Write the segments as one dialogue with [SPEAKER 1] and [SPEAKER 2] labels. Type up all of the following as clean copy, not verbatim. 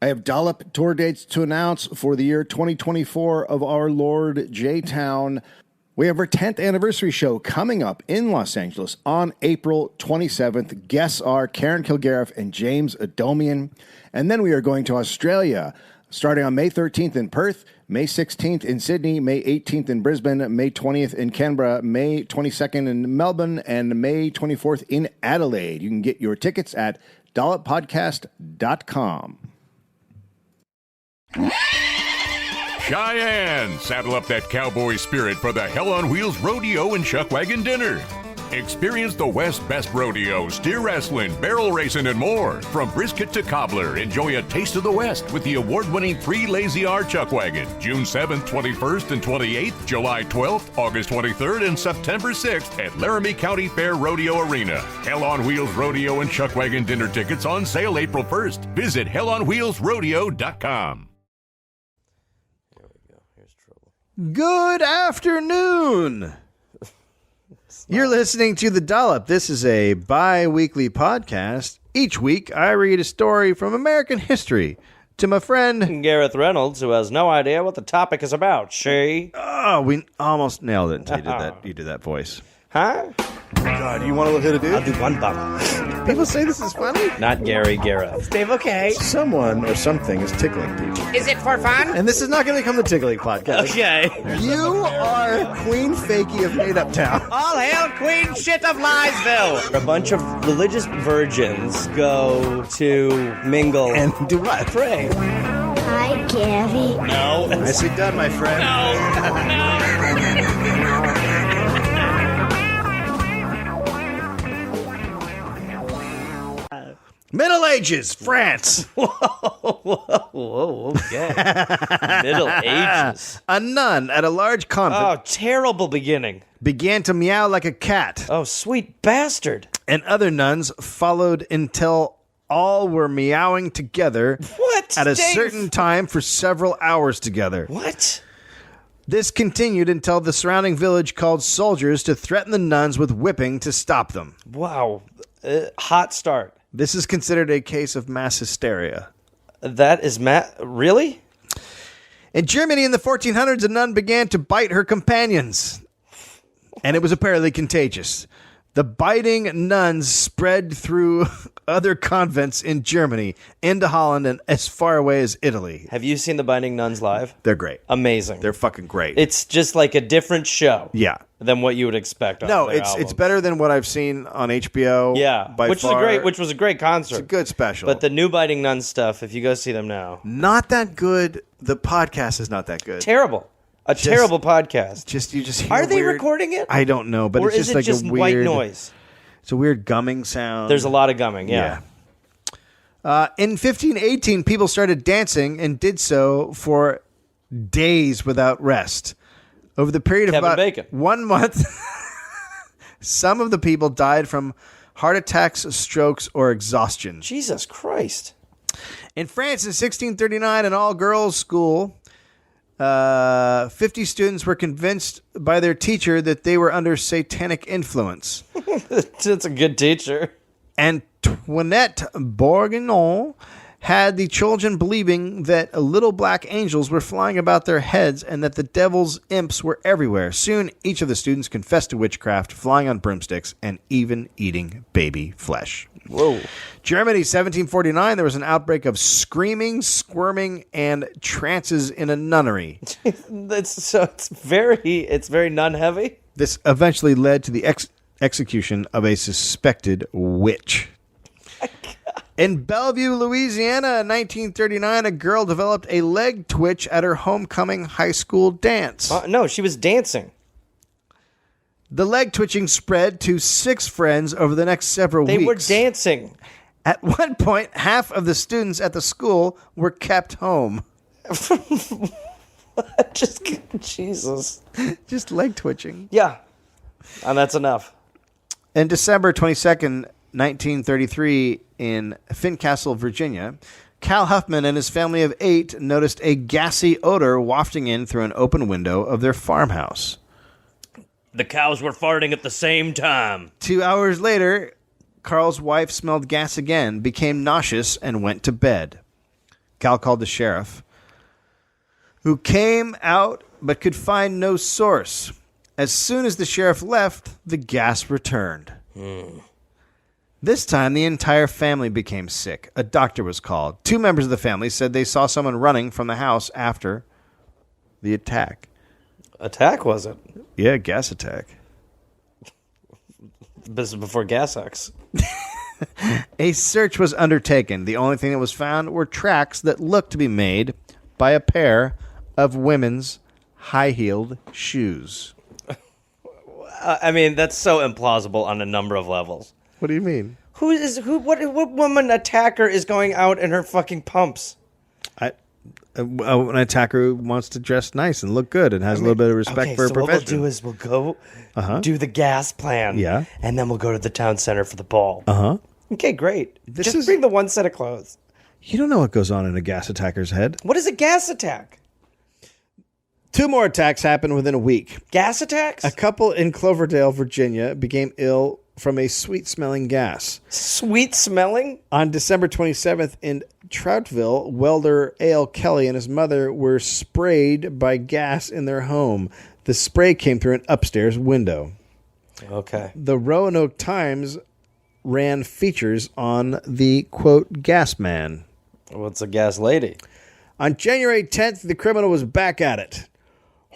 [SPEAKER 1] I have Dollop tour dates to announce for the year 2024 of our Lord J-Town. We have our 10th anniversary show coming up in Los Angeles on April 27th. Guests are Karen Kilgariff and James Adomian. And then we are going to Australia, starting on May 13th in Perth, May 16th in Sydney, May 18th in Brisbane, May 20th in Canberra, May 22nd in Melbourne, and May 24th in Adelaide. You can get your tickets at dolloppodcast.com.
[SPEAKER 2] Cheyenne, saddle up that cowboy spirit for the Hell on Wheels Rodeo and Chuckwagon Dinner. Experience the West's best rodeo, steer wrestling, barrel racing, and more. From brisket to cobbler, enjoy a taste of the West with the award-winning 3 Lazy R Chuckwagon. June 7th, 21st, and 28th, July 12th, August 23rd, and September 6th at Laramie County Fair Rodeo Arena. Hell on Wheels Rodeo and Chuckwagon Dinner tickets on sale April 1st. Visit hellonwheelsrodeo.com.
[SPEAKER 3] Good afternoon. You're listening to The Dollop. This is a bi-weekly podcast. Each week, I read a story from American history to my friend
[SPEAKER 4] Gareth Reynolds, who has no idea what the topic is about.
[SPEAKER 3] Oh, we almost nailed it until you did that. You did that voice.
[SPEAKER 4] Huh?
[SPEAKER 3] God, you want to hit a dude?
[SPEAKER 4] I'll do one bottle.
[SPEAKER 3] People say this is funny.
[SPEAKER 4] Not Gary Gareth.
[SPEAKER 5] Dave, okay.
[SPEAKER 3] Someone or something is tickling people.
[SPEAKER 5] Is it for fun?
[SPEAKER 3] And this is not going to become the Tickling Podcast.
[SPEAKER 4] Okay.
[SPEAKER 3] You are Queen Fakey of Made Up Town.
[SPEAKER 5] All hail Queen Shit of Liesville.
[SPEAKER 4] A bunch of religious virgins go to mingle
[SPEAKER 3] And do what?
[SPEAKER 4] pray.
[SPEAKER 6] Hi, Gary.
[SPEAKER 4] No.
[SPEAKER 3] Nicely done, my friend. Middle Ages, France.
[SPEAKER 4] Whoa, okay. Middle Ages.
[SPEAKER 3] A nun at a large convent
[SPEAKER 4] Oh, terrible beginning.
[SPEAKER 3] began to meow like a cat,
[SPEAKER 4] Oh, sweet bastard.
[SPEAKER 3] and other nuns followed until all were meowing together
[SPEAKER 4] What?
[SPEAKER 3] at a
[SPEAKER 4] Dave?
[SPEAKER 3] certain time for several hours together.
[SPEAKER 4] What?
[SPEAKER 3] This continued until the surrounding village called soldiers to threaten the nuns with whipping to stop them.
[SPEAKER 4] Wow. Hot start.
[SPEAKER 3] This is considered a case of mass hysteria.
[SPEAKER 4] That is really?
[SPEAKER 3] In Germany in the 1400s, a nun began to bite her companions, and it was apparently contagious. The biting nuns spread through other convents in Germany, into Holland, and as far away as Italy.
[SPEAKER 4] Have you seen the Biting Nuns live?
[SPEAKER 3] They're great.
[SPEAKER 4] Amazing.
[SPEAKER 3] They're fucking great.
[SPEAKER 4] It's just like a different show.
[SPEAKER 3] Yeah.
[SPEAKER 4] Than what you would expect.
[SPEAKER 3] No,
[SPEAKER 4] their
[SPEAKER 3] it's
[SPEAKER 4] albums.
[SPEAKER 3] better than what I've seen on HBO.
[SPEAKER 4] Yeah,
[SPEAKER 3] by
[SPEAKER 4] which
[SPEAKER 3] far.
[SPEAKER 4] was a great concert.
[SPEAKER 3] It's a good special.
[SPEAKER 4] But the new Biting Nuns stuff, if you go see them now,
[SPEAKER 3] not that good. The podcast is not that good.
[SPEAKER 4] terrible. Terrible podcast.
[SPEAKER 3] You just hear
[SPEAKER 4] Are they
[SPEAKER 3] weird-
[SPEAKER 4] recording it?
[SPEAKER 3] I don't know, but
[SPEAKER 4] or
[SPEAKER 3] it's just
[SPEAKER 4] is it
[SPEAKER 3] like
[SPEAKER 4] just
[SPEAKER 3] a weird
[SPEAKER 4] white noise?
[SPEAKER 3] It's a weird gumming sound.
[SPEAKER 4] There's a lot of gumming. Yeah.
[SPEAKER 3] In 1518, people started dancing and did so for days without rest. Over the period of
[SPEAKER 4] Kevin
[SPEAKER 3] about
[SPEAKER 4] Bacon.
[SPEAKER 3] 1 month, some of the people died from heart attacks, strokes, or exhaustion.
[SPEAKER 4] Jesus Christ.
[SPEAKER 3] In France in 1639, an all-girls school, 50 students were convinced by their teacher that they were under satanic influence.
[SPEAKER 4] That's a good teacher.
[SPEAKER 3] Antoinette Bourguignon had the children believing that little black angels were flying about their heads and that the devil's imps were everywhere. Soon, each of the students confessed to witchcraft, flying on broomsticks, and even eating baby flesh.
[SPEAKER 4] Whoa.
[SPEAKER 3] Germany, 1749, there was an outbreak of screaming, squirming, and trances in a nunnery.
[SPEAKER 4] It's very nun heavy.
[SPEAKER 3] This eventually led to the execution of a suspected witch. In Bellevue, Louisiana, in 1939, a girl developed a leg twitch at her homecoming high school dance.
[SPEAKER 4] No, she was dancing.
[SPEAKER 3] The leg twitching spread to 6 friends over the next several weeks.
[SPEAKER 4] They were dancing.
[SPEAKER 3] At one point, half of the students at the school were kept home.
[SPEAKER 4] Jesus.
[SPEAKER 3] Just leg twitching.
[SPEAKER 4] Yeah. And that's enough.
[SPEAKER 3] On December 22nd, 1933, in Fincastle, Virginia, Cal Huffman and his family of 8 noticed a gassy odor wafting in through an open window of their farmhouse.
[SPEAKER 4] The cows were farting at the same time.
[SPEAKER 3] 2 hours later, Carl's wife smelled gas again, became nauseous, and went to bed. Cal called the sheriff, who came out but could find no source. As soon as the sheriff left, the gas returned. This time, the entire family became sick. A doctor was called. 2 members of the family said they saw someone running from the house after the attack.
[SPEAKER 4] Attack, was it?
[SPEAKER 3] Yeah, gas attack.
[SPEAKER 4] This is before Gas X.
[SPEAKER 3] A search was undertaken. The only thing that was found were tracks that looked to be made by a pair of women's high-heeled shoes.
[SPEAKER 4] I mean, that's so implausible on a number of levels.
[SPEAKER 3] What do you mean?
[SPEAKER 4] What woman attacker is going out in her fucking pumps?
[SPEAKER 3] An attacker who wants to dress nice and look good and has a little bit of respect for her profession.
[SPEAKER 4] What we'll do is we'll go do the gas plan.
[SPEAKER 3] Yeah.
[SPEAKER 4] And then we'll go to the town center for the ball.
[SPEAKER 3] Uh-huh.
[SPEAKER 4] Okay, great. Just bring the one set of clothes.
[SPEAKER 3] You don't know what goes on in a gas attacker's head.
[SPEAKER 4] What is a gas attack?
[SPEAKER 3] 2 more attacks happened within a week.
[SPEAKER 4] Gas attacks?
[SPEAKER 3] A couple in Cloverdale, Virginia, became ill from a sweet-smelling gas.
[SPEAKER 4] Sweet smelling?
[SPEAKER 3] On December 27th in Troutville, welder A.L. Kelly and his mother were sprayed by gas in their home. The spray came through an upstairs window.
[SPEAKER 4] Okay.
[SPEAKER 3] The Roanoke Times ran features on the, quote, gas man.
[SPEAKER 4] What's a gas lady?
[SPEAKER 3] On January 10th, the criminal was back at it.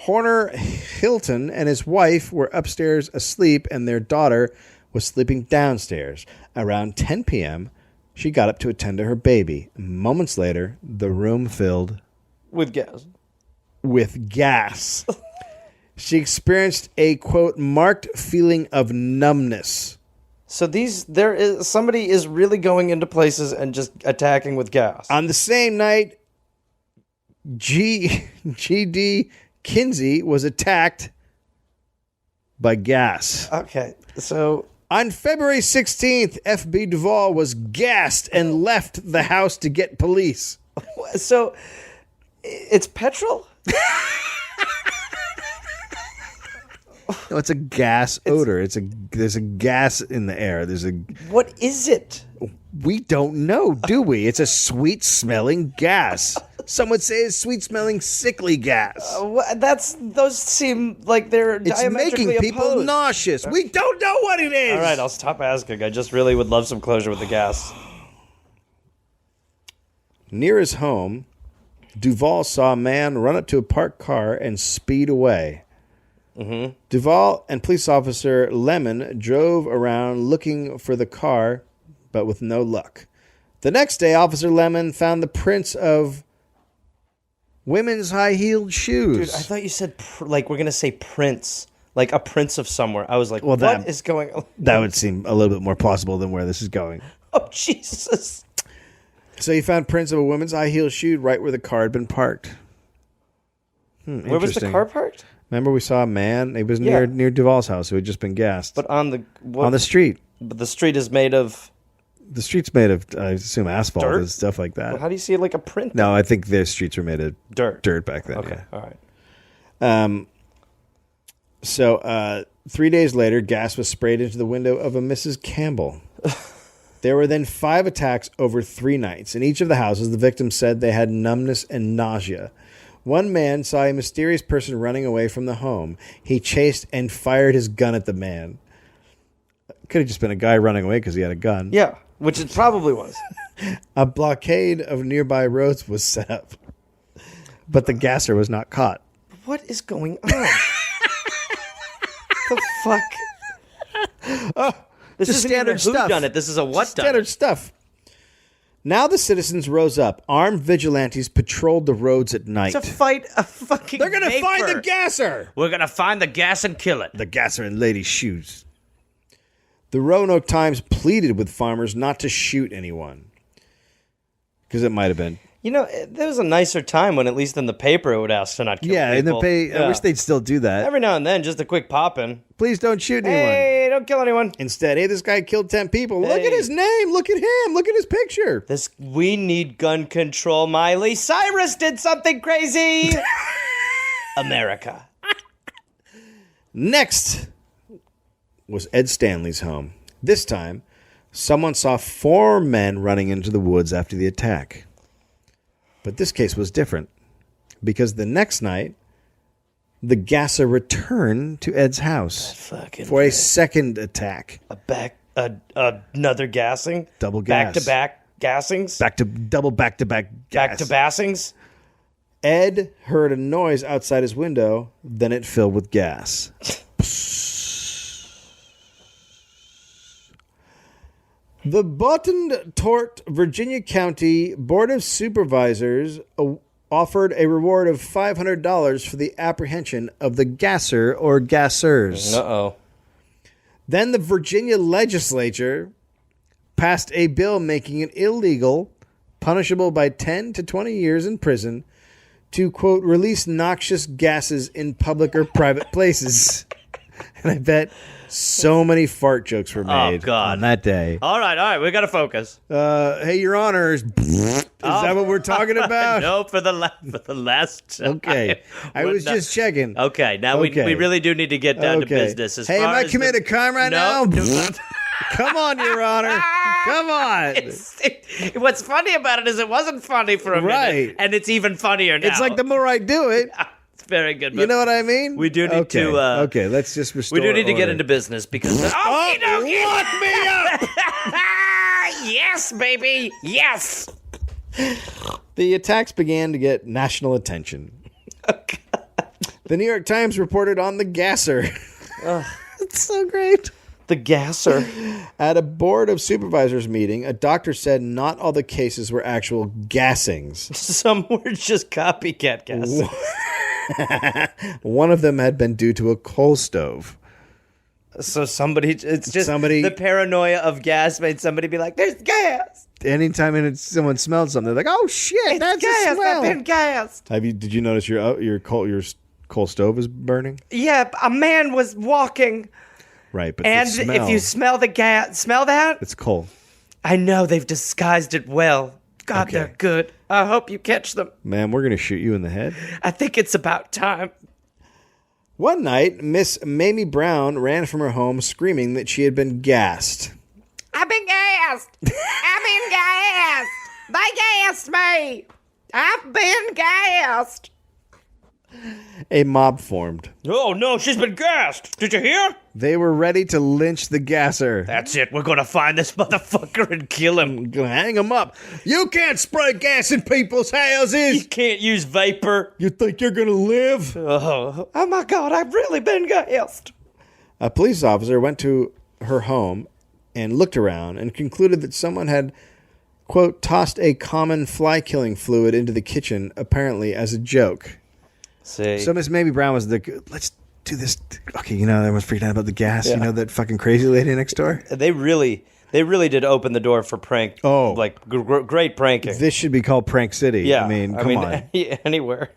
[SPEAKER 3] Horner Hilton and his wife were upstairs asleep, and their daughter was sleeping downstairs. Around 10 p.m., she got up to attend to her baby. Moments later, the room filled
[SPEAKER 4] with gas.
[SPEAKER 3] With gas. She experienced a, quote, marked feeling of numbness.
[SPEAKER 4] So somebody is really going into places and just attacking with gas.
[SPEAKER 3] On the same night, G.D. Kinsey was attacked by gas.
[SPEAKER 4] Okay, so
[SPEAKER 3] on February 16th, F.B. Duvall was gassed and left the house to get police.
[SPEAKER 4] So it's petrol?
[SPEAKER 3] No, it's a gas odor. There's a gas in the air.
[SPEAKER 4] What is it?
[SPEAKER 3] We don't know, do we? It's a sweet-smelling gas. Some would say it's sweet-smelling, sickly gas.
[SPEAKER 4] Those seem like they're diametrically
[SPEAKER 3] making people
[SPEAKER 4] opposed.
[SPEAKER 3] Nauseous. We don't know what it is.
[SPEAKER 4] All right, I'll stop asking. I just really would love some closure with the gas.
[SPEAKER 3] Near his home, Duvall saw a man run up to a parked car and speed away.
[SPEAKER 4] Mm-hmm.
[SPEAKER 3] Duvall and police officer Lemon drove around looking for the car, but with no luck. The next day, Officer Lemon found the prints of women's high-heeled shoes.
[SPEAKER 4] Dude, I thought you said, we're going to say prince. Like a prince of somewhere. I was like, what is going on?
[SPEAKER 3] That would seem a little bit more plausible than where this is going.
[SPEAKER 4] Oh, Jesus.
[SPEAKER 3] So he found prints of a woman's high-heeled shoe right where the car had been parked.
[SPEAKER 4] Where was the car parked?
[SPEAKER 3] Remember we saw a man? He was near Duvall's house who had just been gassed.
[SPEAKER 4] But on the
[SPEAKER 3] street.
[SPEAKER 4] But the street is made of...
[SPEAKER 3] The street's made of, I assume, asphalt
[SPEAKER 4] dirt?
[SPEAKER 3] and stuff like that.
[SPEAKER 4] Well, how do you see it like a print?
[SPEAKER 3] No, I think their streets were made of
[SPEAKER 4] dirt
[SPEAKER 3] back then.
[SPEAKER 4] Okay,
[SPEAKER 3] yeah.
[SPEAKER 4] all right.
[SPEAKER 3] So 3 days later, gas was sprayed into the window of a Mrs. Campbell. There were then 5 attacks over 3 nights. In each of the houses, the victims said they had numbness and nausea. One man saw a mysterious person running away from the home. He chased and fired his gun at the man. Could have just been a guy running away because he had a gun.
[SPEAKER 4] Yeah, which it probably was.
[SPEAKER 3] A blockade of nearby roads was set up, but the gasser was not caught.
[SPEAKER 4] What is going on? The fuck? This is
[SPEAKER 3] standard stuff.
[SPEAKER 4] Done it. This is a what done
[SPEAKER 3] standard
[SPEAKER 4] it.
[SPEAKER 3] stuff. Now the citizens rose up. Armed vigilantes patrolled the roads at night.
[SPEAKER 4] To fight a fucking
[SPEAKER 3] They're going to
[SPEAKER 4] vapor.
[SPEAKER 3] find the gasser.
[SPEAKER 4] We're going to find the gas and kill it.
[SPEAKER 3] The gasser in ladies' shoes. The Roanoke Times pleaded with farmers not to shoot anyone. Because it might have been.
[SPEAKER 4] You know, there was a nicer time when at least in the paper it would ask to not kill people.
[SPEAKER 3] I wish they'd still do that.
[SPEAKER 4] Every now and then, just a quick pop-in.
[SPEAKER 3] Please don't shoot anyone.
[SPEAKER 4] Hey, don't kill anyone.
[SPEAKER 3] Instead, hey, this guy killed 10 people. Look at his name. Look at him. Look at his picture.
[SPEAKER 4] We need gun control, Miley. Cyrus did something crazy. America.
[SPEAKER 3] Next was Ed Stanley's home. This time, someone saw 4 men running into the woods after the attack. But this case was different because the next night, the gasser returned to Ed's house for a second attack.
[SPEAKER 4] Another gassing?
[SPEAKER 3] Double gas.
[SPEAKER 4] Back-to-back gassings?
[SPEAKER 3] Back-to-back gas.
[SPEAKER 4] Back-to-bassings?
[SPEAKER 3] Ed heard a noise outside his window, then it filled with gas. The Botond-Tort, Virginia County Board of Supervisors offered a reward of $500 for the apprehension of the gasser or gassers.
[SPEAKER 4] Uh-oh.
[SPEAKER 3] Then the Virginia legislature passed a bill making it illegal, punishable by 10 to 20 years in prison, to, quote, release noxious gases in public or private places. And I bet so many fart jokes were made on that day.
[SPEAKER 4] All right, we got to focus.
[SPEAKER 3] Hey, Your Honors. Is that what we're talking about?
[SPEAKER 4] No, for the last time.
[SPEAKER 3] Okay. I was just checking.
[SPEAKER 4] Okay, now we really do need to get down to business.
[SPEAKER 3] Hey, am I committing a crime right now? Come on, Your Honor. Come on.
[SPEAKER 4] What's funny about it is it wasn't funny for a minute, and it's even funnier now.
[SPEAKER 3] It's like the more I do it.
[SPEAKER 4] It's very good.
[SPEAKER 3] You know what I mean?
[SPEAKER 4] We do need to...
[SPEAKER 3] okay, let's just restore
[SPEAKER 4] We do need to
[SPEAKER 3] order.
[SPEAKER 4] get into business because...
[SPEAKER 3] lock me up!
[SPEAKER 4] Yes, baby! Yes!
[SPEAKER 3] The attacks began to get national attention. The New York Times reported on the gasser. It's so great.
[SPEAKER 4] The gasser.
[SPEAKER 3] At a Board of Supervisors meeting, a doctor said not all the cases were actual gassings.
[SPEAKER 4] Some were just copycat gassing.
[SPEAKER 3] One of them had been due to a coal stove.
[SPEAKER 4] So the paranoia of gas made somebody be like, there's gas.
[SPEAKER 3] Anytime someone smelled something, they're like, oh shit, that's
[SPEAKER 4] gas.
[SPEAKER 3] a smell.
[SPEAKER 4] I've been gassed.
[SPEAKER 3] Did you notice your coal stove is burning?
[SPEAKER 4] Yeah, a man was walking.
[SPEAKER 3] Right, but
[SPEAKER 4] and
[SPEAKER 3] the smell,
[SPEAKER 4] if you smell the gas, smell that?
[SPEAKER 3] it's coal.
[SPEAKER 4] I know they've disguised it well. God,
[SPEAKER 3] Okay.
[SPEAKER 4] they're good. I hope you catch them.
[SPEAKER 3] Man, we're going to shoot you in the head.
[SPEAKER 4] I think it's about time.
[SPEAKER 3] One night, Miss Mamie Brown ran from her home screaming that she had been gassed.
[SPEAKER 5] I've been gassed. I've been gassed. They gassed me. I've been gassed.
[SPEAKER 3] A mob formed.
[SPEAKER 4] Oh, no, she's been gassed. Did you hear?
[SPEAKER 3] They were ready to lynch the gasser.
[SPEAKER 4] That's it. We're going to find this motherfucker and kill him.
[SPEAKER 3] Gonna hang him up. You can't spray gas in people's houses.
[SPEAKER 4] You can't use vapor.
[SPEAKER 3] You think you're gonna live?
[SPEAKER 4] Oh my God, I've really been gassed.
[SPEAKER 3] A police officer went to her home and looked around and concluded that someone had, quote, tossed a common fly-killing fluid into the kitchen, apparently as a joke.
[SPEAKER 4] See.
[SPEAKER 3] So Miss Mamie Brown was let's do this. Okay, everyone's freaking out about the gas. Yeah. That fucking crazy lady next door?
[SPEAKER 4] They really did open the door for prank.
[SPEAKER 3] Oh.
[SPEAKER 4] Like, great pranking.
[SPEAKER 3] This should be called Prank City.
[SPEAKER 4] Yeah.
[SPEAKER 3] I mean, come on.
[SPEAKER 4] Anywhere.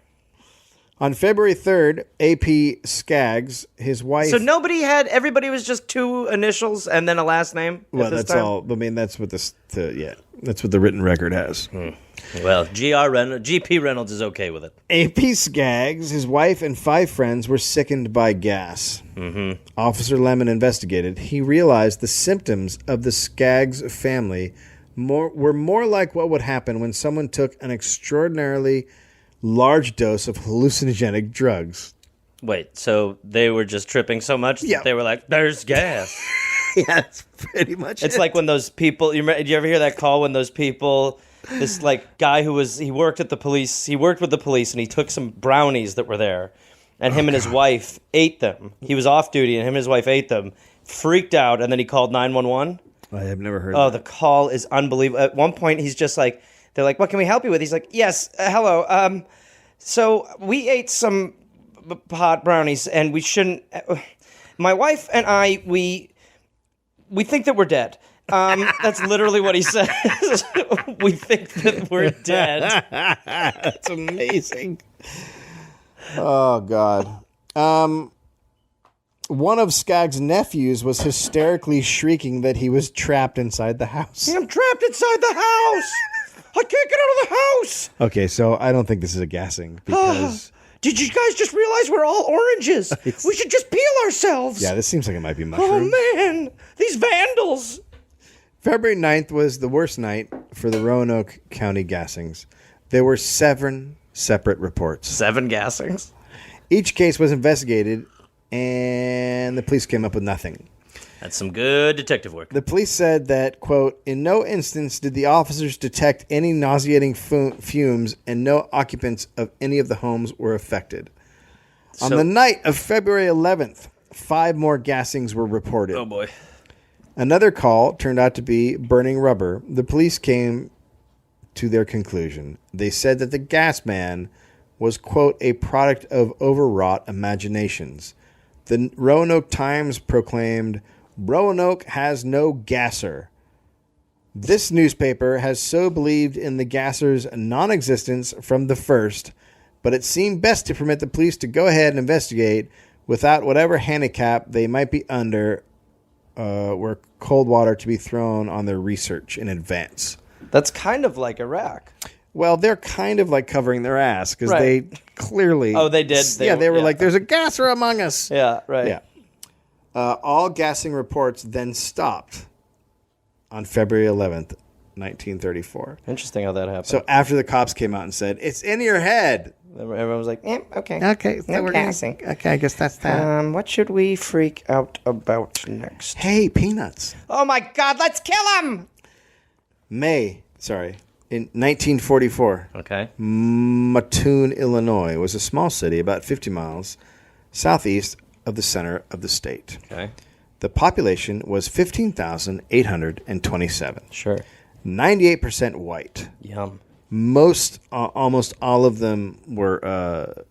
[SPEAKER 3] On February 3rd, A.P. Skaggs, his wife...
[SPEAKER 4] So everybody was just two initials and then a last name?
[SPEAKER 3] Well, that's all. I mean, that's what that's what the written record has.
[SPEAKER 4] Well, GP Reynolds is okay with it.
[SPEAKER 3] A.P. Skaggs, his wife, and 5 friends were sickened by gas. Mm-hmm. Officer Lemon investigated. He realized the symptoms of the Skaggs family were more like what would happen when someone took an extraordinarily large dose of hallucinogenic drugs.
[SPEAKER 4] Wait, so they were just tripping so much that they were like, there's gas.
[SPEAKER 3] Yeah, that's pretty much
[SPEAKER 4] It's like when those people, do you ever hear that call when those people, this like guy he worked with the police and he took some brownies that were there and him and his wife ate them. He was off duty and him and his wife ate them, freaked out, and then he called 911.
[SPEAKER 3] I have never heard
[SPEAKER 4] of that. The call is unbelievable. At one point, he's just like, they're like, what can we help you with? He's like, yes, hello. So we ate some hot brownies and we shouldn't, my wife and I, we think that we're dead. That's literally what he says. We think that we're dead.
[SPEAKER 3] That's amazing. Oh, God. One of Skaggs' nephews was hysterically shrieking that he was trapped inside the house.
[SPEAKER 4] I'm trapped inside the house. I can't get out of the house.
[SPEAKER 3] Okay, so I don't think this is a gassing because...
[SPEAKER 4] Did you guys just realize we're all oranges? We should just peel ourselves.
[SPEAKER 3] Yeah, this seems like it might be mushroom.
[SPEAKER 4] Oh, man. These vandals.
[SPEAKER 3] February 9th was the worst night for the Roanoke County gassings. There were 7 separate reports.
[SPEAKER 4] 7 gassings?
[SPEAKER 3] Each case was investigated, and the police came up with nothing.
[SPEAKER 4] That's some good detective work.
[SPEAKER 3] The police said that, quote, in no instance did the officers detect any nauseating fumes, and no occupants of any of the homes were affected. On the night of February 11th, 5 more gassings were reported.
[SPEAKER 4] Oh, boy.
[SPEAKER 3] Another call turned out to be burning rubber. The police came to their conclusion. They said that the gas man was, quote, a product of overwrought imaginations. The Roanoke Times proclaimed, Roanoke has no gasser. This newspaper has so believed in the gasser's non-existence from the first, but it seemed best to permit the police to go ahead and investigate without whatever handicap they might be under were cold water to be thrown on their research in advance.
[SPEAKER 4] That's kind of like Iraq.
[SPEAKER 3] Well, they're kind of like covering their ass because they clearly...
[SPEAKER 4] Oh, they did?
[SPEAKER 3] They were like, there's a gasser among us.
[SPEAKER 4] Yeah, right.
[SPEAKER 3] Yeah. All gassing reports then stopped on February 11th, 1934.
[SPEAKER 4] Interesting how that happened.
[SPEAKER 3] So after the cops came out and said, it's in your head.
[SPEAKER 4] Everyone was like, okay.
[SPEAKER 3] Okay. So we're gassing. Okay, I guess that's that.
[SPEAKER 4] What should we freak out about next?
[SPEAKER 3] Hey, peanuts.
[SPEAKER 5] Oh my God, let's kill him!
[SPEAKER 3] In 1944,
[SPEAKER 4] Okay.
[SPEAKER 3] Mattoon, Illinois was a small city about 50 miles southeast of the center of the state.
[SPEAKER 4] Okay.
[SPEAKER 3] The population was 15,827.
[SPEAKER 4] Sure.
[SPEAKER 3] 98% white.
[SPEAKER 4] Yum.
[SPEAKER 3] Almost all of them were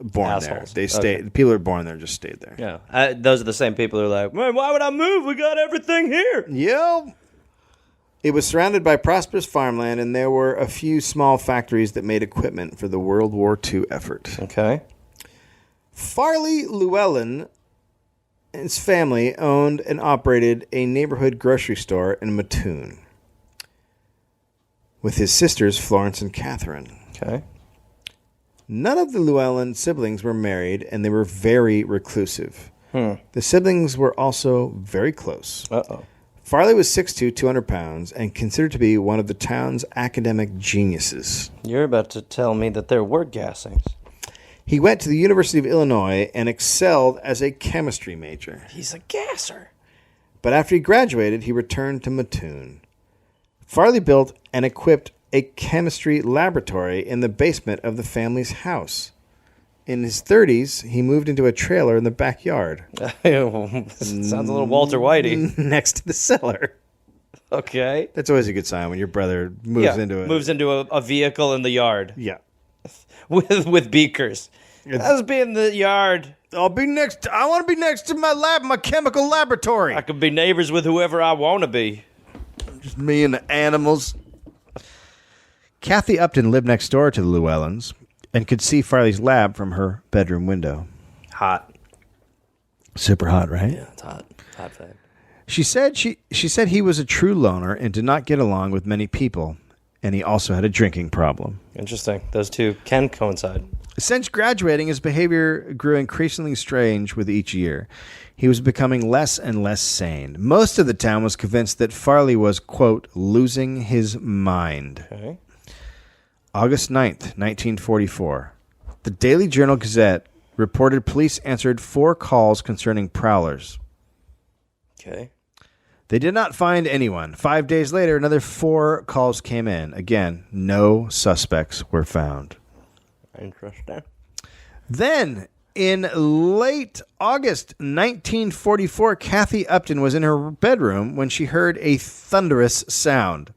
[SPEAKER 3] born
[SPEAKER 4] Assholes.
[SPEAKER 3] there. They stayed. People who were born there just stayed there.
[SPEAKER 4] Yeah. Those are the same people who are like, man, why would I move? We got everything here.
[SPEAKER 3] Yep. It was surrounded by prosperous farmland, and there were a few small factories that made equipment for the World War II effort.
[SPEAKER 4] Okay.
[SPEAKER 3] Farley Llewellyn and his family owned and operated a neighborhood grocery store in Mattoon with his sisters Florence and Catherine.
[SPEAKER 4] Okay.
[SPEAKER 3] None of the Llewellyn siblings were married, and they were very reclusive. The siblings were also very close.
[SPEAKER 4] Uh-oh.
[SPEAKER 3] Farley was 6'2", 200 pounds, and considered to be one of the town's academic geniuses.
[SPEAKER 4] You're about to tell me that there were gassings.
[SPEAKER 3] He went to the University of Illinois and excelled as a chemistry major.
[SPEAKER 4] He's a gasser.
[SPEAKER 3] But after he graduated, he returned to Mattoon. Farley built and equipped a chemistry laboratory in the basement of the family's house. In his 30s, he moved into a trailer in the backyard.
[SPEAKER 4] Sounds a little Walter Whitey.
[SPEAKER 3] Next to the cellar.
[SPEAKER 4] Okay.
[SPEAKER 3] That's always a good sign when your brother moves into it.
[SPEAKER 4] Moves into a vehicle in the yard.
[SPEAKER 3] Yeah.
[SPEAKER 4] With beakers. Let's be in the yard.
[SPEAKER 3] I want to be next to my lab, my chemical laboratory.
[SPEAKER 4] I could be neighbors with whoever I want to be.
[SPEAKER 3] Just me and the animals. Kathy Upton lived next door to the Llewellyns and could see Farley's lab from her bedroom window.
[SPEAKER 4] Hot.
[SPEAKER 3] Super hot, right?
[SPEAKER 4] Yeah, it's hot. Hot fact.
[SPEAKER 3] She said he was a true loner and did not get along with many people, and he also had a drinking problem.
[SPEAKER 4] Interesting. Those two can coincide.
[SPEAKER 3] Since graduating, his behavior grew increasingly strange with each year. He was becoming less and less sane. Most of the town was convinced that Farley was, quote, losing his mind.
[SPEAKER 4] Okay.
[SPEAKER 3] August 9th, 1944. The Daily Journal-Gazette reported police answered 4 calls concerning prowlers.
[SPEAKER 4] Okay.
[SPEAKER 3] They did not find anyone. 5 days later, another 4 calls came in. Again, no suspects were found.
[SPEAKER 4] Interesting.
[SPEAKER 3] Then, in late August 1944, Kathy Upton was in her bedroom when she heard a thunderous sound.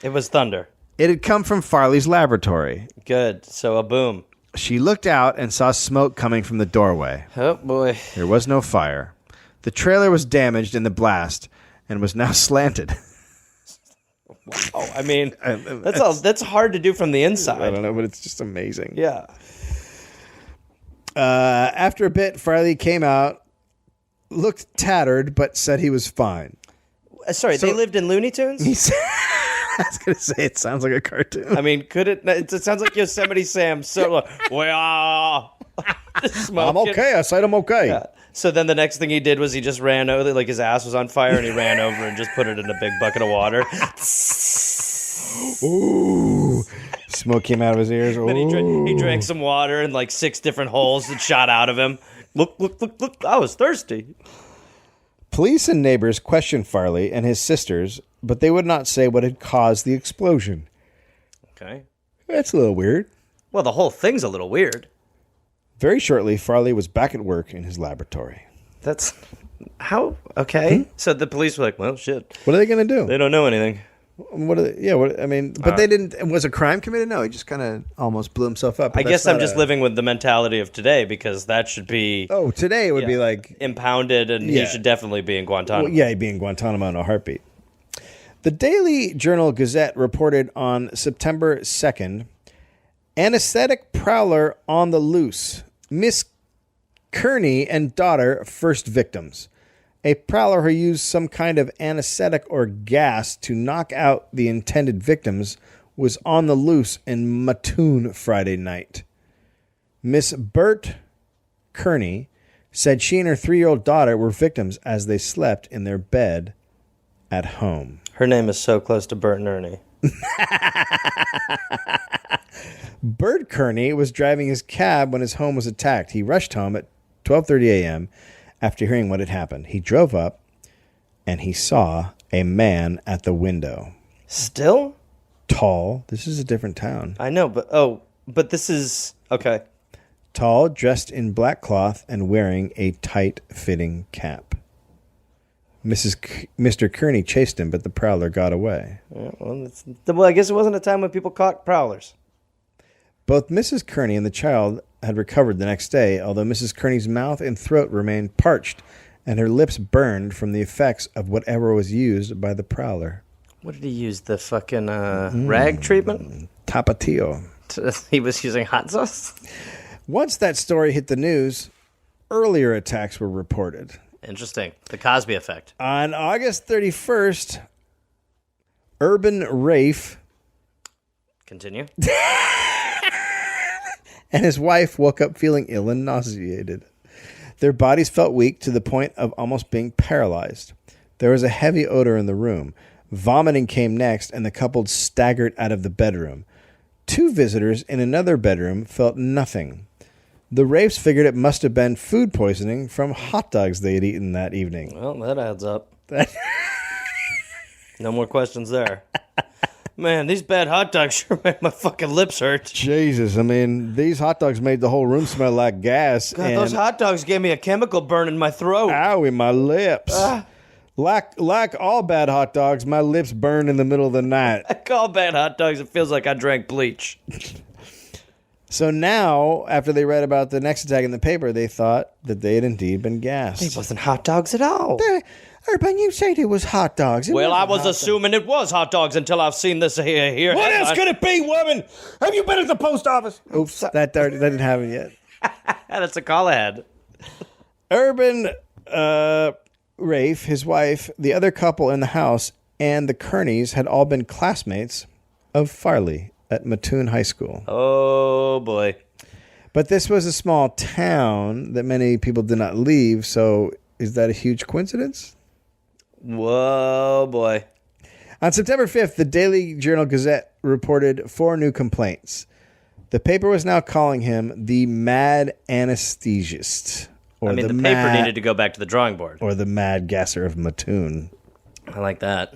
[SPEAKER 4] It was thunder.
[SPEAKER 3] It had come from Farley's laboratory.
[SPEAKER 4] Good. So a boom.
[SPEAKER 3] She looked out and saw smoke coming from the doorway.
[SPEAKER 4] Oh, boy.
[SPEAKER 3] There was no fire. The trailer was damaged in the blast and was now slanted.
[SPEAKER 4] Wow. I mean, that's hard to do from the inside.
[SPEAKER 3] I don't know, but it's just amazing.
[SPEAKER 4] Yeah.
[SPEAKER 3] After a bit, Farley came out, looked tattered, but said he was fine.
[SPEAKER 4] Sorry, they lived in Looney Tunes?
[SPEAKER 3] He said, I was going to say, it sounds like a cartoon.
[SPEAKER 4] I mean, could it? It sounds like Yosemite Sam. So, well,
[SPEAKER 3] I'm okay. I said I'm okay.
[SPEAKER 4] Yeah. So then the next thing he did was he just ran over, like his ass was on fire, and he ran over and just put it in a big bucket of water.
[SPEAKER 3] Ooh. Smoke came out of his ears.
[SPEAKER 4] Then he drank some water in like 6 different holes that shot out of him. Look, I was thirsty.
[SPEAKER 3] Police and neighbors questioned Farley and his sisters, but they would not say what had caused the explosion.
[SPEAKER 4] Okay.
[SPEAKER 3] That's a little weird.
[SPEAKER 4] Well, the whole thing's a little weird.
[SPEAKER 3] Very shortly, Farley was back at work in his laboratory.
[SPEAKER 4] That's... How? Okay. So the police were like, well, shit.
[SPEAKER 3] What are they going to do?
[SPEAKER 4] They don't know anything.
[SPEAKER 3] What are they, yeah, what, I mean, but they didn't... Was a crime committed? No, he just kind of almost blew himself up.
[SPEAKER 4] I guess I'm just living with the mentality of today because that should be...
[SPEAKER 3] Oh, today it would be like...
[SPEAKER 4] Impounded, and he should definitely be in Guantanamo.
[SPEAKER 3] Well, yeah, he'd be in Guantanamo in a heartbeat. The Daily Journal-Gazette reported on September 2nd, anesthetic prowler on the loose. Miss Kearney and daughter first victims. A prowler who used some kind of anesthetic or gas to knock out the intended victims was on the loose in Mattoon Friday night. Miss Bert Kearney said she and her 3-year-old daughter were victims as they slept in their bed at home.
[SPEAKER 4] Her name is so close to Bert and Ernie.
[SPEAKER 3] Bert Kearney was driving his cab when his home was attacked. He rushed home at 12:30 a.m. after hearing what had happened. He drove up and he saw a man at the window.
[SPEAKER 4] Still?
[SPEAKER 3] Tall. This is a different town.
[SPEAKER 4] I know, but this is... Okay.
[SPEAKER 3] Tall, dressed in black cloth and wearing a tight-fitting cap. Mr. Kearney chased him, but the prowler got away.
[SPEAKER 4] Yeah, well, I guess it wasn't a time when people caught prowlers.
[SPEAKER 3] Both Mrs. Kearney and the child had recovered the next day, although Mrs. Kearney's mouth and throat remained parched and her lips burned from the effects of whatever was used by the prowler.
[SPEAKER 4] What did he use? The fucking rag treatment?
[SPEAKER 3] Tapatio.
[SPEAKER 4] He was using hot sauce?
[SPEAKER 3] Once that story hit the news, earlier attacks were reported.
[SPEAKER 4] Interesting. The Cosby effect.
[SPEAKER 3] On August 31st, Urban Rafe...
[SPEAKER 4] Continue.
[SPEAKER 3] and his wife woke up feeling ill and nauseated. Their bodies felt weak to the point of almost being paralyzed. There was a heavy odor in the room. Vomiting came next, and the couple staggered out of the bedroom. 2 visitors in another bedroom felt nothing. The Rafes figured it must have been food poisoning from hot dogs they had eaten that evening.
[SPEAKER 4] Well, that adds up. No more questions there. Man, these bad hot dogs sure make my fucking lips hurt.
[SPEAKER 3] Jesus, I mean, these hot dogs made the whole room smell like gas.
[SPEAKER 4] God, those hot dogs gave me a chemical burn in my throat.
[SPEAKER 3] Owie, my lips. Like all bad hot dogs, my lips burned in the middle of the night.
[SPEAKER 4] I call bad hot dogs, it feels like I drank bleach.
[SPEAKER 3] So now, after they read about the next attack in the paper, they thought that they had indeed been gassed.
[SPEAKER 4] It wasn't hot dogs at all.
[SPEAKER 3] Urban, you said it was hot dogs.
[SPEAKER 4] Well, I was assuming it was hot dogs until I've seen this here.
[SPEAKER 3] What else could it be, woman? Have you been at the post office? Oops, that didn't happen yet.
[SPEAKER 4] That's a call ahead.
[SPEAKER 3] Urban Rafe, his wife, the other couple in the house, and the Kearneys had all been classmates of Farley at Mattoon High School.
[SPEAKER 4] Oh, boy.
[SPEAKER 3] But this was a small town that many people did not leave, so is that a huge coincidence?
[SPEAKER 4] Whoa, boy.
[SPEAKER 3] On September 5th, the Daily Journal-Gazette reported 4 new complaints. The paper was now calling him the mad anesthesist.
[SPEAKER 4] Or the paper needed to go back to the drawing board.
[SPEAKER 3] Or the mad gasser of Mattoon.
[SPEAKER 4] I like that.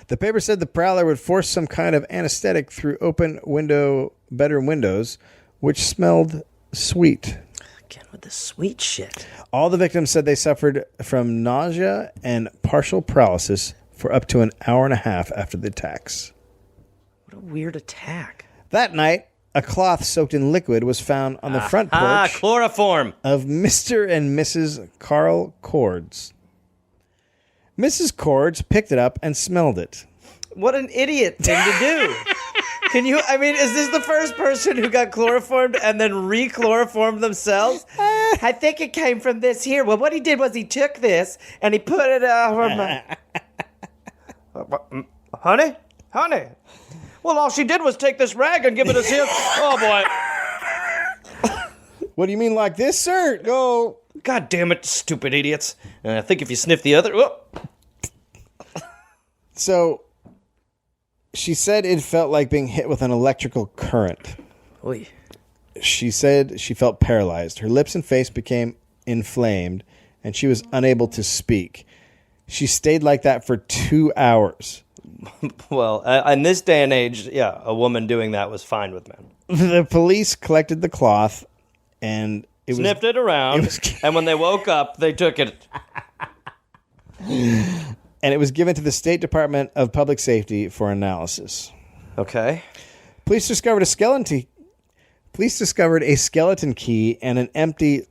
[SPEAKER 3] The paper said the prowler would force some kind of anesthetic through open bedroom windows, which smelled sweet.
[SPEAKER 4] Again with the sweet shit.
[SPEAKER 3] All the victims said they suffered from nausea and partial paralysis for up to an hour and a half after the attacks.
[SPEAKER 4] What a weird attack.
[SPEAKER 3] That night, a cloth soaked in liquid was found on the front porch
[SPEAKER 4] chloroform
[SPEAKER 3] of Mr. and Mrs. Carl Cords. Mrs. Cords picked it up and smelled it.
[SPEAKER 4] What an idiot thing to do. Is this the first person who got chloroformed and then re-chloroformed themselves? I think it came from this here. Well, what he did was he took this and he put it Honey? Well, all she did was take this rag and give it a sip. Oh, boy.
[SPEAKER 3] What do you mean like this, sir? Go.
[SPEAKER 4] God damn it, stupid idiots. And I think if you sniff the other... Oh.
[SPEAKER 3] So, She said it felt like being hit with an electrical current.
[SPEAKER 4] Oy.
[SPEAKER 3] She said she felt paralyzed. Her lips and face became inflamed, and she was unable to speak. She stayed like that for 2 hours.
[SPEAKER 4] Well, in this day and age, yeah, a woman doing that was fine with men.
[SPEAKER 3] The police collected the cloth and
[SPEAKER 4] Sniffed it around, and when they woke up, they took it.
[SPEAKER 3] And it was given to the State Department of Public Safety for analysis.
[SPEAKER 4] Okay.
[SPEAKER 3] Police discovered a skeleton key and an empty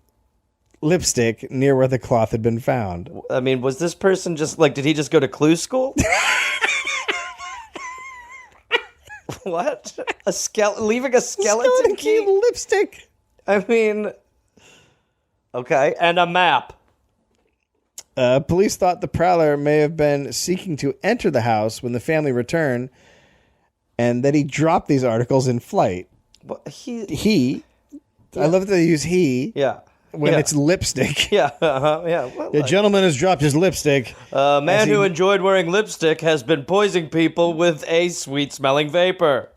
[SPEAKER 3] lipstick near where the cloth had been found.
[SPEAKER 4] I mean, was this person just like, did he just go to clue school? What? Leaving a skeleton key?
[SPEAKER 3] And lipstick.
[SPEAKER 4] I mean, okay, and a map.
[SPEAKER 3] Police thought the prowler may have been seeking to enter the house when the family returned, and that he dropped these articles in flight.
[SPEAKER 4] Well,
[SPEAKER 3] He. I love that they use he.
[SPEAKER 4] Yeah.
[SPEAKER 3] When it's lipstick.
[SPEAKER 4] Yeah, yeah. Well,
[SPEAKER 3] The gentleman has dropped his lipstick.
[SPEAKER 4] A man who enjoyed wearing lipstick has been poisoning people with a sweet-smelling vapor.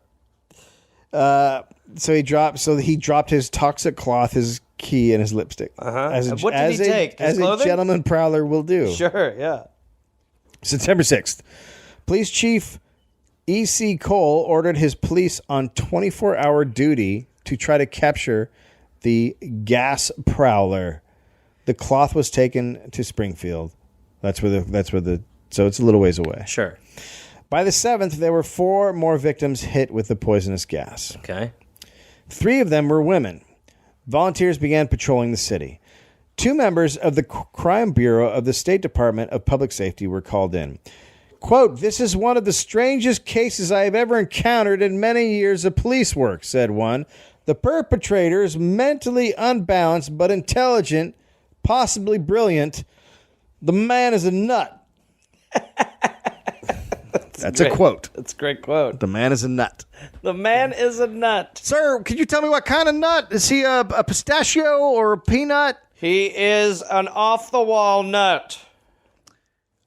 [SPEAKER 3] So he dropped his toxic cloth, his key, and his lipstick.
[SPEAKER 4] What did he take? His
[SPEAKER 3] As
[SPEAKER 4] clothing?
[SPEAKER 3] a gentleman prowler will do.
[SPEAKER 4] Sure, yeah.
[SPEAKER 3] September 6th. Police Chief E.C. Cole ordered his police on 24-hour duty to try to capture the gas prowler. The cloth was taken to Springfield. So it's a little ways away.
[SPEAKER 4] Sure.
[SPEAKER 3] By the 7th, there were 4 more victims hit with the poisonous gas.
[SPEAKER 4] Okay.
[SPEAKER 3] 3 of them were women. Volunteers began patrolling the city. 2 members of the Crime Bureau of the State Department of Public Safety were called in. Quote, "This is one of the strangest cases I have ever encountered in many years of police work," said one. "The perpetrator is mentally unbalanced but intelligent, possibly brilliant. The man is a nut." That's
[SPEAKER 4] great.
[SPEAKER 3] a quote.
[SPEAKER 4] That's a great quote.
[SPEAKER 3] The man is a nut.
[SPEAKER 4] The man is a nut.
[SPEAKER 3] Sir, could you tell me what kind of nut? Is he a pistachio or a peanut?
[SPEAKER 4] He is an off-the-wall nut.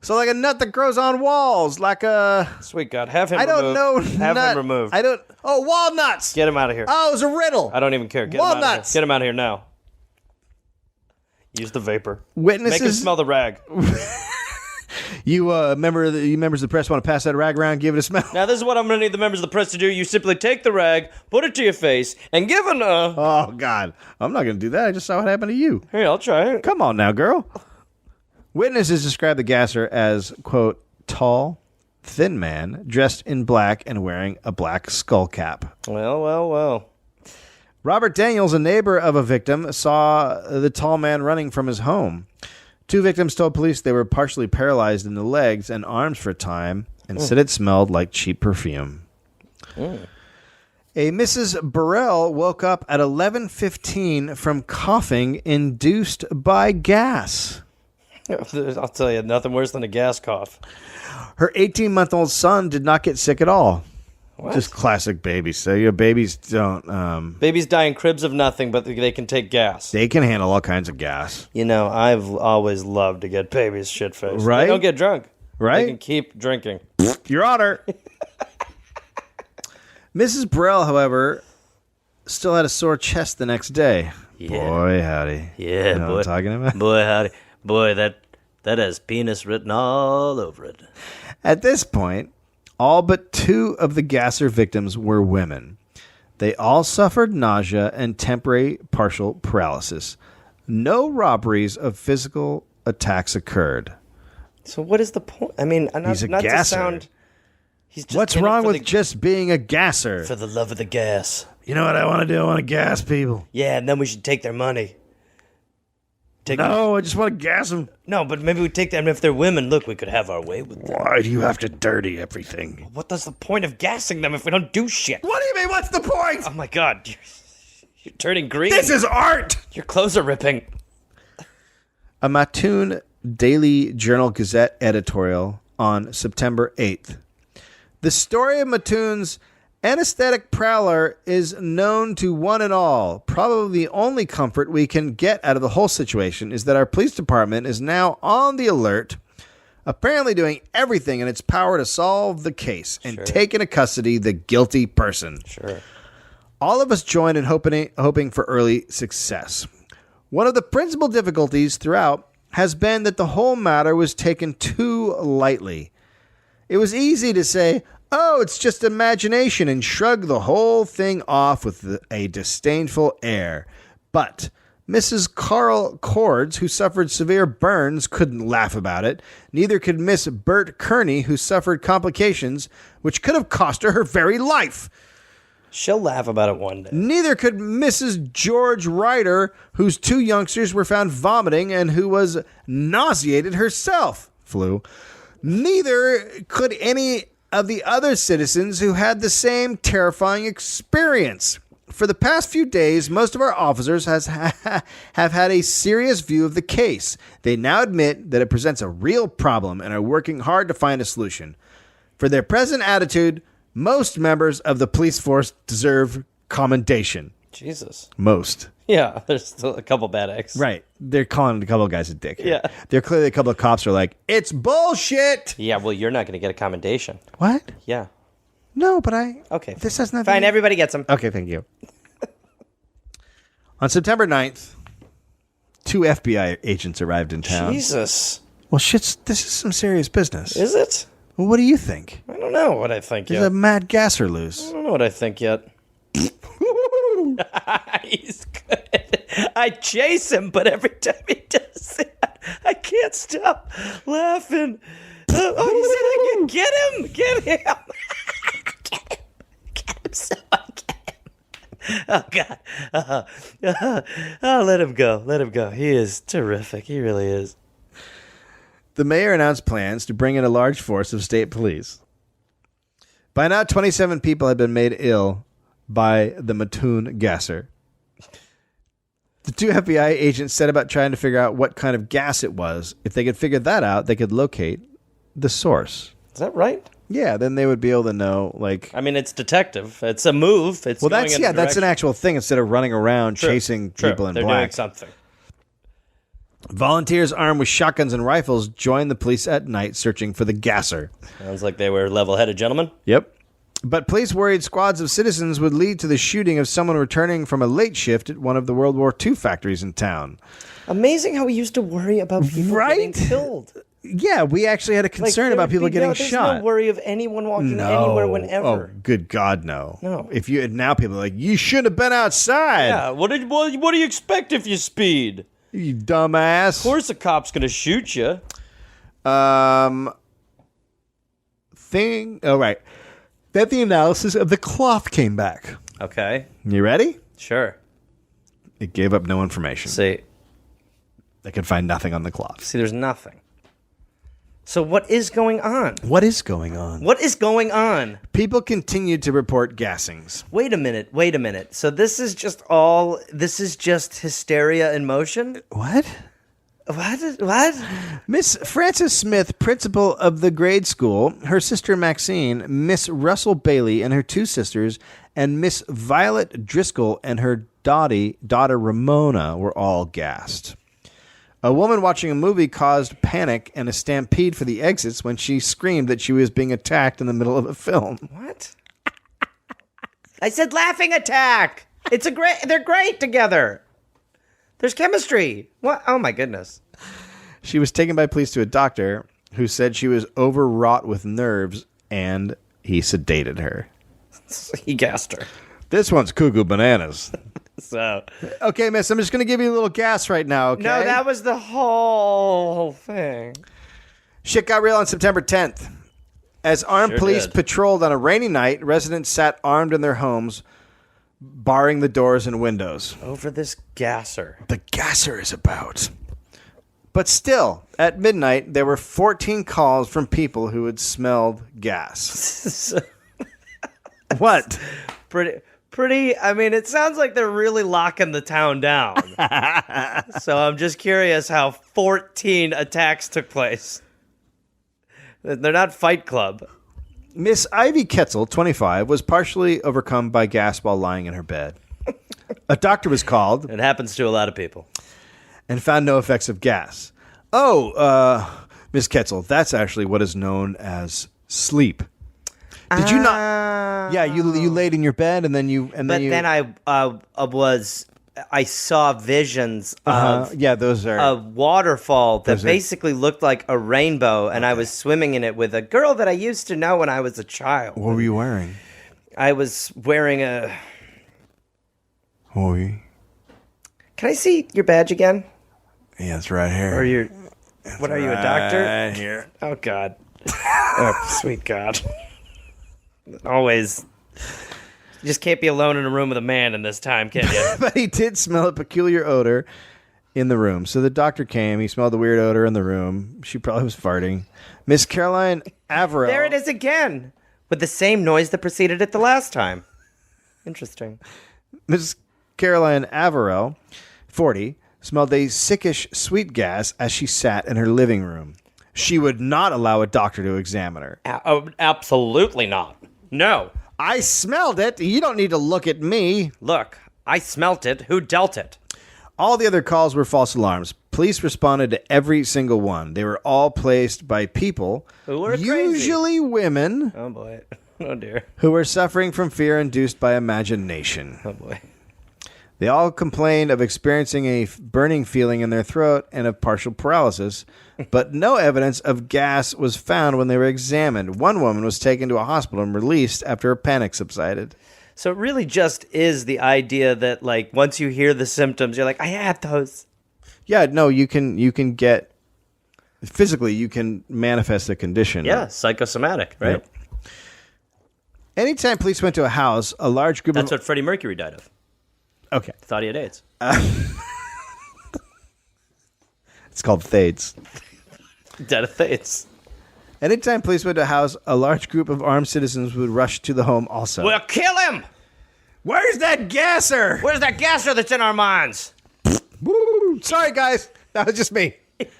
[SPEAKER 3] So like a nut that grows on walls, like a...
[SPEAKER 4] Sweet God, have him
[SPEAKER 3] I
[SPEAKER 4] removed.
[SPEAKER 3] don't know.
[SPEAKER 4] Have
[SPEAKER 3] nut.
[SPEAKER 4] him removed.
[SPEAKER 3] Oh, walnuts.
[SPEAKER 4] Get him out of here.
[SPEAKER 3] Oh, it was a riddle.
[SPEAKER 4] I don't even care. Get him out of here.
[SPEAKER 3] Walnuts.
[SPEAKER 4] Get him out of here now. Use the vapor.
[SPEAKER 3] Witnesses...
[SPEAKER 4] Make him smell the rag.
[SPEAKER 3] You members of the press want to pass that rag around, give it a smell?
[SPEAKER 4] Now, this is what I'm going to need the members of the press to do. You simply take the rag, put it to your face, and give it a...
[SPEAKER 3] Oh, God. I'm not going to do that. I just saw what happened to you.
[SPEAKER 4] Hey, I'll try it.
[SPEAKER 3] Come on now, girl. Witnesses described the gasser as, quote, tall, thin man, dressed in black and wearing a black skull cap.
[SPEAKER 4] Well.
[SPEAKER 3] Robert Daniels, a neighbor of a victim, saw the tall man running from his home. 2 victims told police they were partially paralyzed in the legs and arms for a time and said it smelled like cheap perfume. A Mrs. Burrell woke up at 11:15 from coughing induced by gas.
[SPEAKER 4] I'll tell you, nothing worse than a gas cough.
[SPEAKER 3] Her 18-month-old son did not get sick at all.
[SPEAKER 4] What?
[SPEAKER 3] Just classic babies. So babies don't...
[SPEAKER 4] Babies die in cribs of nothing, but they can take gas.
[SPEAKER 3] They can handle all kinds of gas.
[SPEAKER 4] You know, I've always loved to get babies shit-faced.
[SPEAKER 3] Right?
[SPEAKER 4] They don't get drunk.
[SPEAKER 3] Right?
[SPEAKER 4] They can keep drinking.
[SPEAKER 3] Your Honor. Mrs. Burrell, however, still had a sore chest the next day.
[SPEAKER 4] Yeah.
[SPEAKER 3] Boy, howdy.
[SPEAKER 4] Yeah,
[SPEAKER 3] You know
[SPEAKER 4] boy.
[SPEAKER 3] what I'm talking about?
[SPEAKER 4] Boy, howdy. Boy, that has penis written all over it.
[SPEAKER 3] At this point, all but 2 of the gasser victims were women. They all suffered nausea and temporary partial paralysis. No robberies of physical attacks occurred.
[SPEAKER 4] So what is the point? I mean,
[SPEAKER 3] He's a
[SPEAKER 4] not to
[SPEAKER 3] gasser.
[SPEAKER 4] sound... He's just
[SPEAKER 3] What's
[SPEAKER 4] in it
[SPEAKER 3] wrong
[SPEAKER 4] for
[SPEAKER 3] with just being a gasser?
[SPEAKER 4] for the love of the gas.
[SPEAKER 3] You know what I want to do? I want to gas people.
[SPEAKER 4] Yeah, and then we should take their money.
[SPEAKER 3] No, I just want to gas them.
[SPEAKER 4] No, but maybe we take them if they're women. Look, we could have our way with them.
[SPEAKER 3] Why do you have to dirty everything?
[SPEAKER 4] What does the point of gassing them if we don't do shit?
[SPEAKER 3] What do you mean? What's the point?
[SPEAKER 4] Oh my God, you're turning green.
[SPEAKER 3] This is art.
[SPEAKER 4] Your clothes are ripping.
[SPEAKER 3] A Mattoon Daily Journal Gazette editorial on September 8th. The story of Mattoon's anesthetic prowler is known to one and all. Probably the only comfort we can get out of the whole situation is that our police department is now on the alert apparently doing everything in its power to solve the case and take into custody the guilty person.
[SPEAKER 4] Sure.
[SPEAKER 3] All of us joined in hoping for early success. One of the principal difficulties throughout has been that the whole matter was taken too lightly. It was easy to say, oh, it's just imagination, and shrug the whole thing off with a disdainful air. But Mrs. Carl Cords, who suffered severe burns, couldn't laugh about it. Neither could Miss Bert Kearney, who suffered complications which could have cost her very life.
[SPEAKER 4] She'll laugh about it one day.
[SPEAKER 3] Neither could Mrs. George Ryder, whose 2 youngsters were found vomiting and who was nauseated herself. Flu. Neither could any of the other citizens who had the same terrifying experience. For the past few days, most of our officers have had a serious view of the case. They now admit that it presents a real problem and are working hard to find a solution. For their present attitude, most members of the police force deserve commendation.
[SPEAKER 4] Jesus.
[SPEAKER 3] Most.
[SPEAKER 4] Yeah, there's still a couple bad eggs.
[SPEAKER 3] Right. They're calling a couple of guys a dick here.
[SPEAKER 4] Yeah.
[SPEAKER 3] They're clearly a couple of cops are like, it's bullshit.
[SPEAKER 4] Yeah, well, you're not going to get a commendation.
[SPEAKER 3] What?
[SPEAKER 4] Yeah.
[SPEAKER 3] No, but
[SPEAKER 4] Okay.
[SPEAKER 3] This has nothing.
[SPEAKER 4] Fine, everybody gets them.
[SPEAKER 3] Okay, thank you. On September 9th, 2 FBI agents arrived in town.
[SPEAKER 4] Jesus.
[SPEAKER 3] Well, this is some serious business.
[SPEAKER 4] Is it?
[SPEAKER 3] Well, what do you think?
[SPEAKER 4] I don't know what I think
[SPEAKER 3] There's
[SPEAKER 4] yet.
[SPEAKER 3] a mad gasser loose.
[SPEAKER 4] I don't know what I think yet. He's good. I chase him, but every time he does that, I can't stop laughing. Oh, he said, get him! Get him! Get him so I get him. Oh, God. Oh, let him go. Let him go. He is terrific. He really is.
[SPEAKER 3] The mayor announced plans to bring in a large force of state police. By now, 27 people had been made ill by the Mattoon gasser. The 2 FBI agents set about trying to figure out what kind of gas it was. If they could figure that out, they could locate the source.
[SPEAKER 4] Is that right?
[SPEAKER 3] Yeah, then they would be able to know, like...
[SPEAKER 4] I mean, it's detective. It's a move. It's
[SPEAKER 3] well,
[SPEAKER 4] going
[SPEAKER 3] that's
[SPEAKER 4] in a
[SPEAKER 3] that's an
[SPEAKER 4] direction.
[SPEAKER 3] actual thing instead of running around chasing people in
[SPEAKER 4] They're
[SPEAKER 3] black.
[SPEAKER 4] doing something.
[SPEAKER 3] Volunteers armed with shotguns and rifles joined the police at night searching for the gasser.
[SPEAKER 4] Sounds like they were level-headed gentlemen.
[SPEAKER 3] Yep. But police worried squads of citizens would lead to the shooting of someone returning from a late shift at one of the World War II factories in town.
[SPEAKER 4] Amazing how we used to worry about people getting killed.
[SPEAKER 3] Yeah, we actually had a concern about people getting
[SPEAKER 4] there's
[SPEAKER 3] shot.
[SPEAKER 4] no worry of anyone walking anywhere whenever.
[SPEAKER 3] Oh, good God, no.
[SPEAKER 4] No.
[SPEAKER 3] If you now people are like, you should have been outside.
[SPEAKER 4] Yeah, what do you expect if you speed?
[SPEAKER 3] You dumbass.
[SPEAKER 4] Of course a cop's going to shoot you.
[SPEAKER 3] Oh, right. Then the analysis of the cloth came back.
[SPEAKER 4] Okay.
[SPEAKER 3] You ready?
[SPEAKER 4] Sure.
[SPEAKER 3] It gave up no information.
[SPEAKER 4] See,
[SPEAKER 3] They could find nothing on the cloth.
[SPEAKER 4] there's nothing. So what is going on?
[SPEAKER 3] What is going on?
[SPEAKER 4] What is going on?
[SPEAKER 3] People continued to report gassings.
[SPEAKER 4] Wait a minute. So this is just hysteria in motion?
[SPEAKER 3] What?
[SPEAKER 4] What?
[SPEAKER 3] Miss Frances Smith, principal of the grade school, her sister Maxine, Miss Russell Bailey and her 2 sisters, and Miss Violet Driscoll and her daughter Ramona were all gassed. A woman watching a movie caused panic and a stampede for the exits when she screamed that she was being attacked in the middle of a film.
[SPEAKER 4] What? I said laughing attack. They're great together. There's chemistry. What? Oh my goodness.
[SPEAKER 3] She was taken by police to a doctor who said she was overwrought with nerves and he sedated her.
[SPEAKER 4] He gassed her.
[SPEAKER 3] This one's cuckoo bananas.
[SPEAKER 4] So.
[SPEAKER 3] Okay, miss, I'm just going to give you a little gas right now, okay?
[SPEAKER 4] No, that was the whole thing.
[SPEAKER 3] Shit got real on September 10th. As armed
[SPEAKER 4] Sure
[SPEAKER 3] police
[SPEAKER 4] did.
[SPEAKER 3] patrolled on a rainy night, residents sat armed in their homes, barring the doors and windows.
[SPEAKER 4] Over this gasser.
[SPEAKER 3] The gasser is about. But still, at midnight, there were 14 calls from people who had smelled gas. What?
[SPEAKER 4] Pretty, I mean, it sounds like they're really locking the town down. So I'm just curious how 14 attacks took place. They're not Fight Club.
[SPEAKER 3] Miss Ivy Ketzel, 25, was partially overcome by gas while lying in her bed. A doctor was called
[SPEAKER 4] It happens to a lot of people.
[SPEAKER 3] and found no effects of gas. Mrs. Miss Ketzel, that's actually what is known as sleep. Did you not? Yeah, you laid in your bed and then you
[SPEAKER 4] I saw visions of
[SPEAKER 3] those are
[SPEAKER 4] a waterfall that basically looked like a rainbow, and I was swimming in it with a girl that I used to know when I was a child.
[SPEAKER 3] What were you wearing?
[SPEAKER 4] I was wearing a.
[SPEAKER 3] Can
[SPEAKER 4] I see your badge again?
[SPEAKER 3] Yeah, it's right here.
[SPEAKER 4] Or your. What are you, a doctor?
[SPEAKER 3] Right here.
[SPEAKER 4] Oh God. Oh, sweet God. Always. You just can't be alone in a room with a man in this time, can you?
[SPEAKER 3] But he did smell a peculiar odor in the room. So the doctor came. He smelled the weird odor in the room. She probably was farting. Miss Caroline Averill.
[SPEAKER 4] There it is again, with the same noise that preceded it the last time. Interesting.
[SPEAKER 3] Miss Caroline Averill, 40, smelled a sickish sweet gas as she sat in her living room. She would not allow a doctor to examine her.
[SPEAKER 4] Absolutely not. No.
[SPEAKER 3] I smelled it. You don't need to look at me.
[SPEAKER 4] Look, I smelt it. Who dealt it?
[SPEAKER 3] All the other calls were false alarms. Police responded to every single one. They were all placed by people,
[SPEAKER 4] who were
[SPEAKER 3] usually
[SPEAKER 4] crazy.
[SPEAKER 3] Women.
[SPEAKER 4] Oh, boy. Oh, dear.
[SPEAKER 3] Who were suffering from fear induced by imagination.
[SPEAKER 4] Oh, boy.
[SPEAKER 3] They all complained of experiencing a burning feeling in their throat and of partial paralysis, but no evidence of gas was found when they were examined. One woman was taken to a hospital and released after her panic subsided.
[SPEAKER 4] So it really just is the idea that, like, once you hear the symptoms, you're like, I had those.
[SPEAKER 3] Yeah, no, you can get, physically, you can manifest a condition.
[SPEAKER 4] Yeah, psychosomatic, right?
[SPEAKER 3] Yep. Anytime police went to a house, a large group
[SPEAKER 4] That's what Freddie Mercury died of.
[SPEAKER 3] Okay.
[SPEAKER 4] Thought he had AIDS.
[SPEAKER 3] It's called Thades.
[SPEAKER 4] Dead of Thades.
[SPEAKER 3] Anytime police went to a house, a large group of armed citizens would rush to the home also.
[SPEAKER 4] We'll kill him!
[SPEAKER 3] Where's that gasser?
[SPEAKER 4] Where's that gasser that's in our minds?
[SPEAKER 3] Woo! Sorry, guys. That was just me.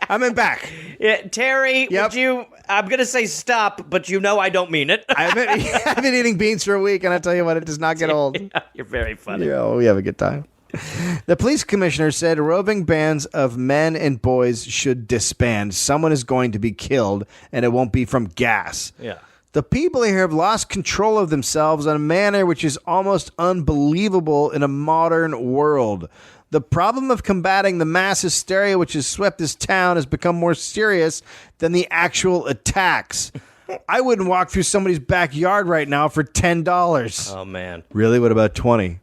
[SPEAKER 3] I'm in back.
[SPEAKER 4] Yeah, Terry,
[SPEAKER 3] Yep.
[SPEAKER 4] would you... I'm going to say stop, but you know I don't mean it.
[SPEAKER 3] I've been eating beans for a week, and I tell you what, it does not get old.
[SPEAKER 4] Yeah, you're very funny.
[SPEAKER 3] Yeah, we have a good time. The police commissioner said roving bands of men and boys should disband. Someone is going to be killed, and it won't be from gas.
[SPEAKER 4] Yeah.
[SPEAKER 3] The people here have lost control of themselves in a manner which is almost unbelievable in a modern world. The problem of combating the mass hysteria which has swept this town has become more serious than the actual attacks. I wouldn't walk through somebody's backyard right now for $10.
[SPEAKER 4] Oh, man.
[SPEAKER 3] Really? What about 20?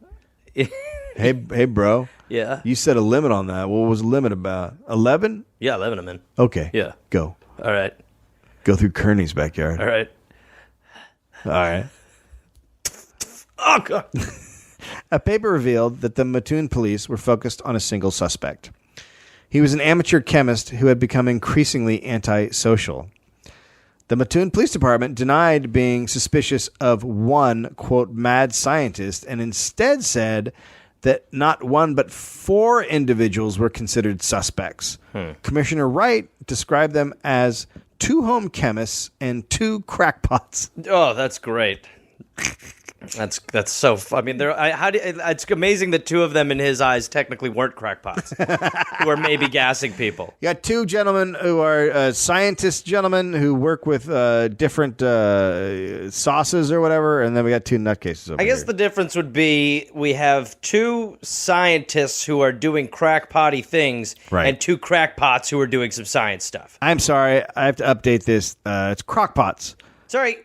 [SPEAKER 3] Hey, bro.
[SPEAKER 4] Yeah.
[SPEAKER 3] You set a limit on that. What was the limit about? 11?
[SPEAKER 4] Yeah, 11 I'm in.
[SPEAKER 3] Okay.
[SPEAKER 4] Yeah.
[SPEAKER 3] Go.
[SPEAKER 4] All right.
[SPEAKER 3] Go through Kearney's backyard.
[SPEAKER 4] All right.
[SPEAKER 3] All right.
[SPEAKER 4] Oh, God.
[SPEAKER 3] A paper revealed that the Mattoon police were focused on a single suspect. He was an amateur chemist who had become increasingly antisocial. The Mattoon Police Department denied being suspicious of one, quote, mad scientist, and instead said that not one but 4 individuals were considered suspects. Commissioner Wright described them as 2 home chemists and 2 crackpots.
[SPEAKER 4] Oh, that's great. That's so. I mean, it's amazing that 2 of them in his eyes technically weren't crackpots, who were maybe gassing people.
[SPEAKER 3] You got 2 gentlemen who are scientist gentlemen who work with different sauces or whatever, and then we got 2 nutcases over
[SPEAKER 4] I guess
[SPEAKER 3] here.
[SPEAKER 4] the difference would be we have 2 scientists who are doing crackpotty things,
[SPEAKER 3] Right.
[SPEAKER 4] and 2 crackpots who are doing some science stuff.
[SPEAKER 3] I'm sorry, I have to update this. It's crockpots.
[SPEAKER 4] Sorry.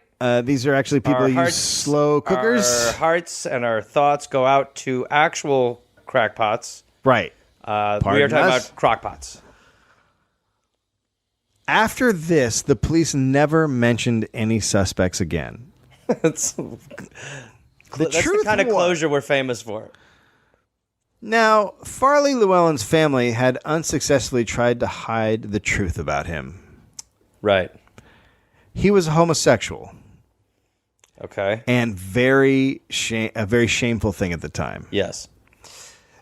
[SPEAKER 3] These are actually people who use slow cookers.
[SPEAKER 4] Our hearts and our thoughts go out to actual crackpots.
[SPEAKER 3] Right.
[SPEAKER 4] We are
[SPEAKER 3] Pardon
[SPEAKER 4] talking
[SPEAKER 3] us?
[SPEAKER 4] about crockpots.
[SPEAKER 3] After this, the police never mentioned any suspects again.
[SPEAKER 4] That's
[SPEAKER 3] truth
[SPEAKER 4] the kind of
[SPEAKER 3] was-
[SPEAKER 4] closure we're famous for.
[SPEAKER 3] Now, Farley Llewellyn's family had unsuccessfully tried to hide the truth about him.
[SPEAKER 4] Right.
[SPEAKER 3] He was homosexual.
[SPEAKER 4] Okay.
[SPEAKER 3] And a very shameful thing at the time.
[SPEAKER 4] Yes.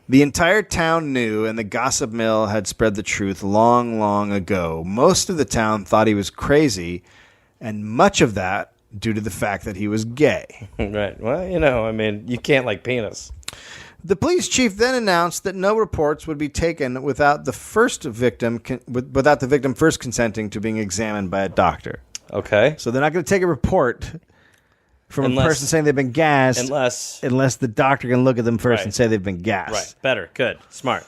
[SPEAKER 3] The entire town knew, and the gossip mill had spread the truth long, long ago. Most of the town thought he was crazy, and much of that due to the fact that he was gay.
[SPEAKER 4] Right. Well, you know, I mean, you can't like penis.
[SPEAKER 3] The police chief then announced that no reports would be taken without the victim first consenting to being examined by a doctor.
[SPEAKER 4] Okay.
[SPEAKER 3] So they're not going to take a report from a person saying they've been gassed unless the doctor can look at them first and say they've been gassed.
[SPEAKER 4] Right. Better. Good. Smart.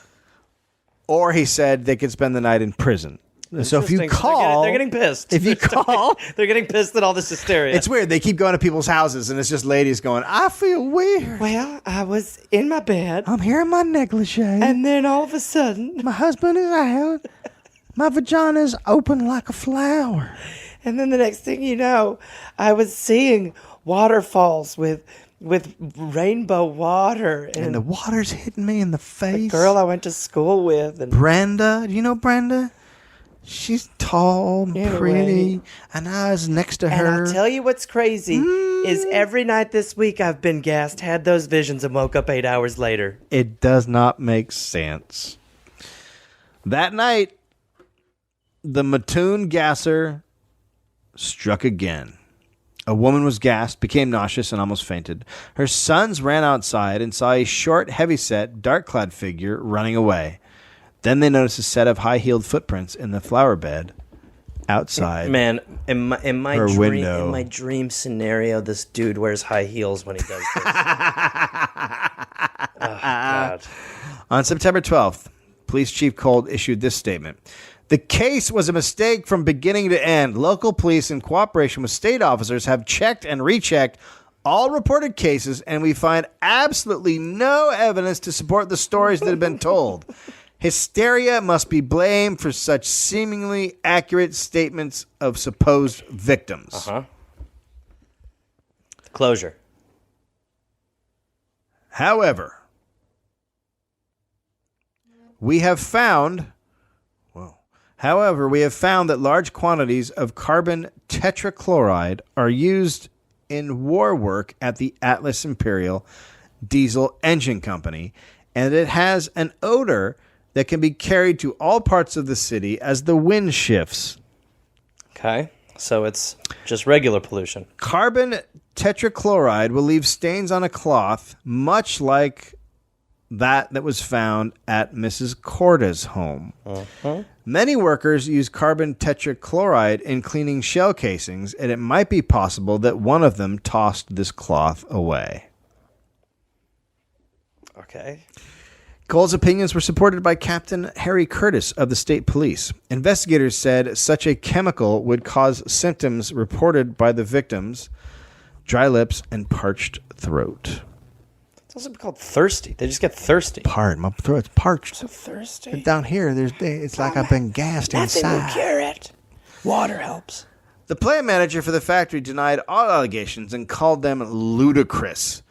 [SPEAKER 3] Or he said they could spend the night in prison. So if you call...
[SPEAKER 4] They're getting pissed.
[SPEAKER 3] If you call...
[SPEAKER 4] They're getting pissed at all this hysteria.
[SPEAKER 3] It's weird. They keep going to people's houses, and it's just ladies going, I feel weird.
[SPEAKER 4] Well, I was in my bed.
[SPEAKER 3] I'm here in my negligee.
[SPEAKER 4] And then all of a sudden...
[SPEAKER 3] My husband is out. My vagina's open like a flower.
[SPEAKER 4] And then the next thing you know, I was seeing waterfalls with rainbow water.
[SPEAKER 3] And the water's hitting me in the face.
[SPEAKER 4] The girl I went to school with. And
[SPEAKER 3] Brenda. Do you know Brenda? She's tall and pretty, and I was next to her.
[SPEAKER 4] And I'll tell you what's crazy is every night this week I've been gassed, had those visions, and woke up 8 hours later.
[SPEAKER 3] It does not make sense. That night, the Mattoon gasser struck again. A woman was gassed, became nauseous, and almost fainted. Her sons ran outside and saw a short, heavyset, dark-clad figure running away. Then they noticed a set of high-heeled footprints in the flower bed outside.
[SPEAKER 4] Man, in my
[SPEAKER 3] window.
[SPEAKER 4] In my dream scenario, this dude wears high heels when he does this. Oh, God.
[SPEAKER 3] On September 12th, Police Chief Cold issued this statement. The case was a mistake from beginning to end. Local police, in cooperation with state officers, have checked and rechecked all reported cases, and we find absolutely no evidence to support the stories that have been told. Hysteria must be blamed for such seemingly accurate statements of supposed victims.
[SPEAKER 4] Uh-huh. Closure.
[SPEAKER 3] However, we have found that large quantities of carbon tetrachloride are used in war work at the Atlas Imperial Diesel Engine Company, and it has an odor that can be carried to all parts of the city as the wind shifts.
[SPEAKER 4] Okay, so it's just regular pollution.
[SPEAKER 3] Carbon tetrachloride will leave stains on a cloth, much like that was found at Mrs. Corda's home. Uh-huh. Many workers use carbon tetrachloride in cleaning shell casings, and it might be possible that one of them tossed this cloth away.
[SPEAKER 4] Okay.
[SPEAKER 3] Cole's opinions were supported by Captain Harry Curtis of the state police. Investigators said such a chemical would cause symptoms reported by the victims: dry lips and parched throat.
[SPEAKER 4] It's also called thirsty. They just get thirsty.
[SPEAKER 3] My throat's parched.
[SPEAKER 4] So thirsty.
[SPEAKER 3] And down here, it's like I've been gassed inside.
[SPEAKER 4] Nothing will cure it. Water helps.
[SPEAKER 3] The plant manager for the factory denied all allegations and called them ludicrous.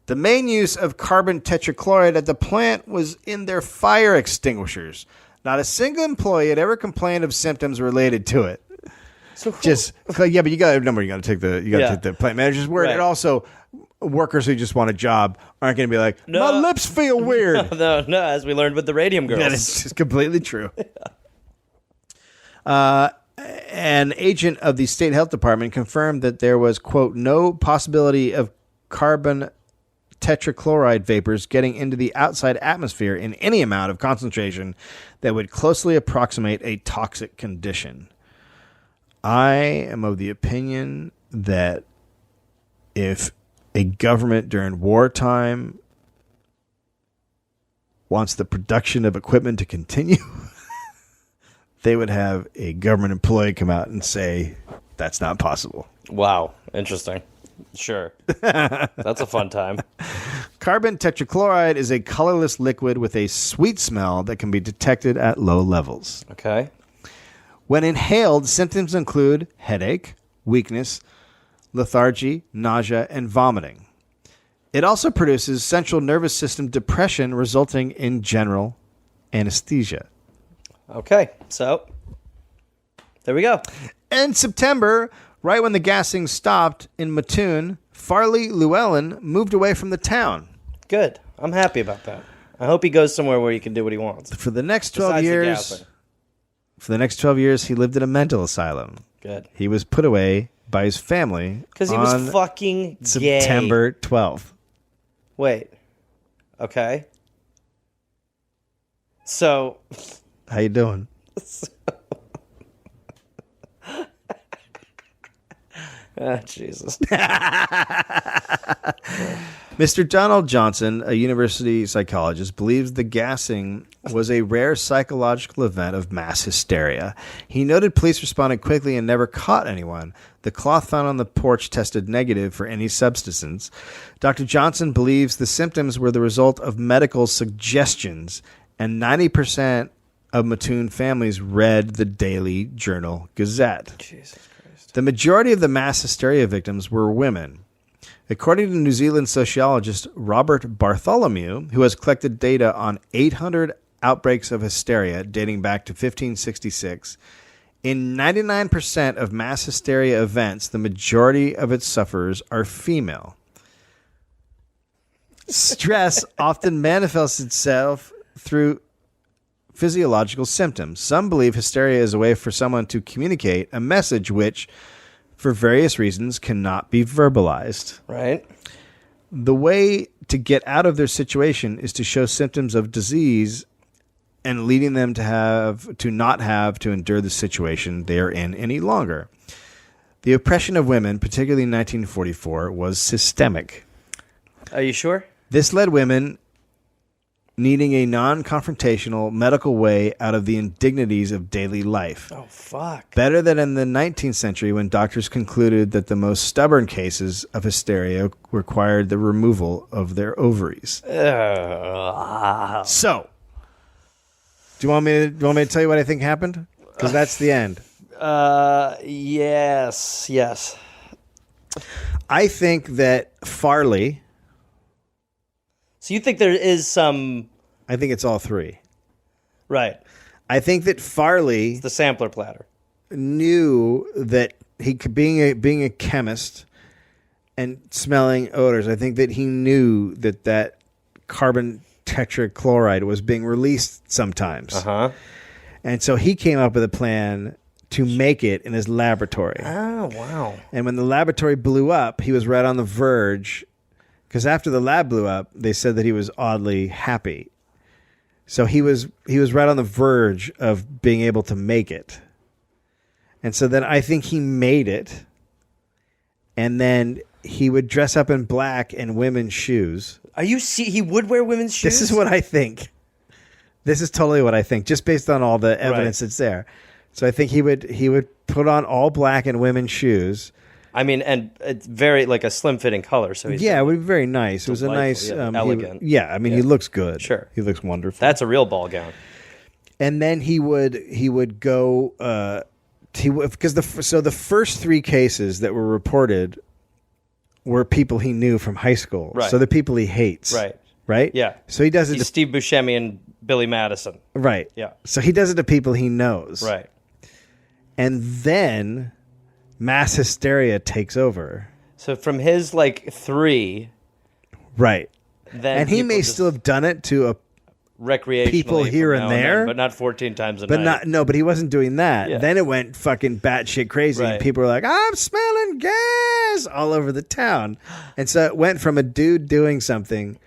[SPEAKER 3] The main use of carbon tetrachloride at the plant was in their fire extinguishers. Not a single employee had ever complained of symptoms related to it.
[SPEAKER 4] So
[SPEAKER 3] but you got to remember, you got to take the plant manager's word.
[SPEAKER 4] Right.
[SPEAKER 3] And also, workers who just want a job aren't going to be like, my lips feel weird.
[SPEAKER 4] No, as we learned with the Radium Girls.
[SPEAKER 3] That is just completely true. An agent of the state health department confirmed that there was, quote, no possibility of carbon tetrachloride vapors getting into the outside atmosphere in any amount of concentration that would closely approximate a toxic condition. I am of the opinion that if a government during wartime wants the production of equipment to continue, they would have a government employee come out and say, that's not possible.
[SPEAKER 4] Wow. Interesting. Sure. That's a fun time.
[SPEAKER 3] Carbon tetrachloride is a colorless liquid with a sweet smell that can be detected at low levels.
[SPEAKER 4] Okay.
[SPEAKER 3] When inhaled, symptoms include headache, weakness, lethargy, nausea, and vomiting. It also produces central nervous system depression, resulting in general anesthesia.
[SPEAKER 4] Okay, so there we go.
[SPEAKER 3] In September, right when the gassing stopped in Mattoon, Farley Llewellyn moved away from the town.
[SPEAKER 4] Good. I'm happy about that. I hope he goes somewhere where he can do what he wants.
[SPEAKER 3] For the next 12 years, he lived in a mental asylum.
[SPEAKER 4] Good.
[SPEAKER 3] He was put away by his family
[SPEAKER 4] because he was fucking
[SPEAKER 3] September 12th.
[SPEAKER 4] Wait. Okay. So,
[SPEAKER 3] How you doing?
[SPEAKER 4] Jesus.
[SPEAKER 3] Mr. Donald Johnson, a university psychologist, believes the gassing was a rare psychological event of mass hysteria. He noted police responded quickly and never caught anyone. The cloth found on the porch tested negative for any substance. Dr. Johnson believes the symptoms were the result of medical suggestions, and 90% of Mattoon families read the Daily Journal Gazette.
[SPEAKER 4] Jesus Christ.
[SPEAKER 3] The majority of the mass hysteria victims were women. According to New Zealand sociologist Robert Bartholomew, who has collected data on 800 outbreaks of hysteria dating back to 1566, in 99% of mass hysteria events, the majority of its sufferers are female. Stress often manifests itself through physiological symptoms. Some believe hysteria is a way for someone to communicate a message which, for various reasons, cannot be verbalized.
[SPEAKER 4] Right.
[SPEAKER 3] The way to get out of their situation is to show symptoms of disease and leading them to not have to endure the situation they are in any longer. The oppression of women, particularly in 1944, was systemic.
[SPEAKER 4] Are you sure?
[SPEAKER 3] This led women needing a non-confrontational medical way out of the indignities of daily life.
[SPEAKER 4] Oh, fuck.
[SPEAKER 3] Better than in the 19th century when doctors concluded that the most stubborn cases of hysteria required the removal of their ovaries. So, do you want me to tell you what I think happened? Because that's the end.
[SPEAKER 4] Yes.
[SPEAKER 3] I think that Farley...
[SPEAKER 4] So you think there is some...
[SPEAKER 3] I think it's all three.
[SPEAKER 4] Right.
[SPEAKER 3] I think that Farley...
[SPEAKER 4] It's the sampler platter.
[SPEAKER 3] ...knew that he could, being a chemist and smelling odors, I think that he knew that carbon tetrachloride was being released sometimes.
[SPEAKER 4] Uh-huh.
[SPEAKER 3] And so he came up with a plan to make it in his laboratory.
[SPEAKER 4] Oh, wow.
[SPEAKER 3] And when the laboratory blew up, he was right on the verge... Because after the lab blew up, they said that he was oddly happy. So he was right on the verge of being able to make it. And so then I think he made it. And then he would dress up in black and women's shoes.
[SPEAKER 4] He would wear women's shoes?
[SPEAKER 3] This is what I think. This is totally what I think, just based on all the evidence that's there. So I think he would put on all black and women's shoes.
[SPEAKER 4] I mean, and it's very like a slim fitting color. So he's
[SPEAKER 3] it would be very nice. It was a nice,
[SPEAKER 4] elegant.
[SPEAKER 3] He looks good.
[SPEAKER 4] Sure,
[SPEAKER 3] he looks wonderful.
[SPEAKER 4] That's a real ball gown.
[SPEAKER 3] And then he would go. Because the first three cases that were reported were people he knew from high school.
[SPEAKER 4] Right.
[SPEAKER 3] So the people he hates. Right.
[SPEAKER 4] Yeah.
[SPEAKER 3] So he does it.
[SPEAKER 4] He's Steve Buscemi and Billy Madison.
[SPEAKER 3] Right.
[SPEAKER 4] Yeah.
[SPEAKER 3] So he does it to people he knows.
[SPEAKER 4] Right.
[SPEAKER 3] And then mass hysteria takes over.
[SPEAKER 4] So from his
[SPEAKER 3] three, right?
[SPEAKER 4] Then
[SPEAKER 3] and he may still have done it to a
[SPEAKER 4] recreationally
[SPEAKER 3] people here and there,
[SPEAKER 4] but not 14 times a night.
[SPEAKER 3] But he wasn't doing that.
[SPEAKER 4] Yeah.
[SPEAKER 3] Then it went fucking batshit crazy, and people were like, "I'm smelling gas" all over the town. And so it went from a dude doing something,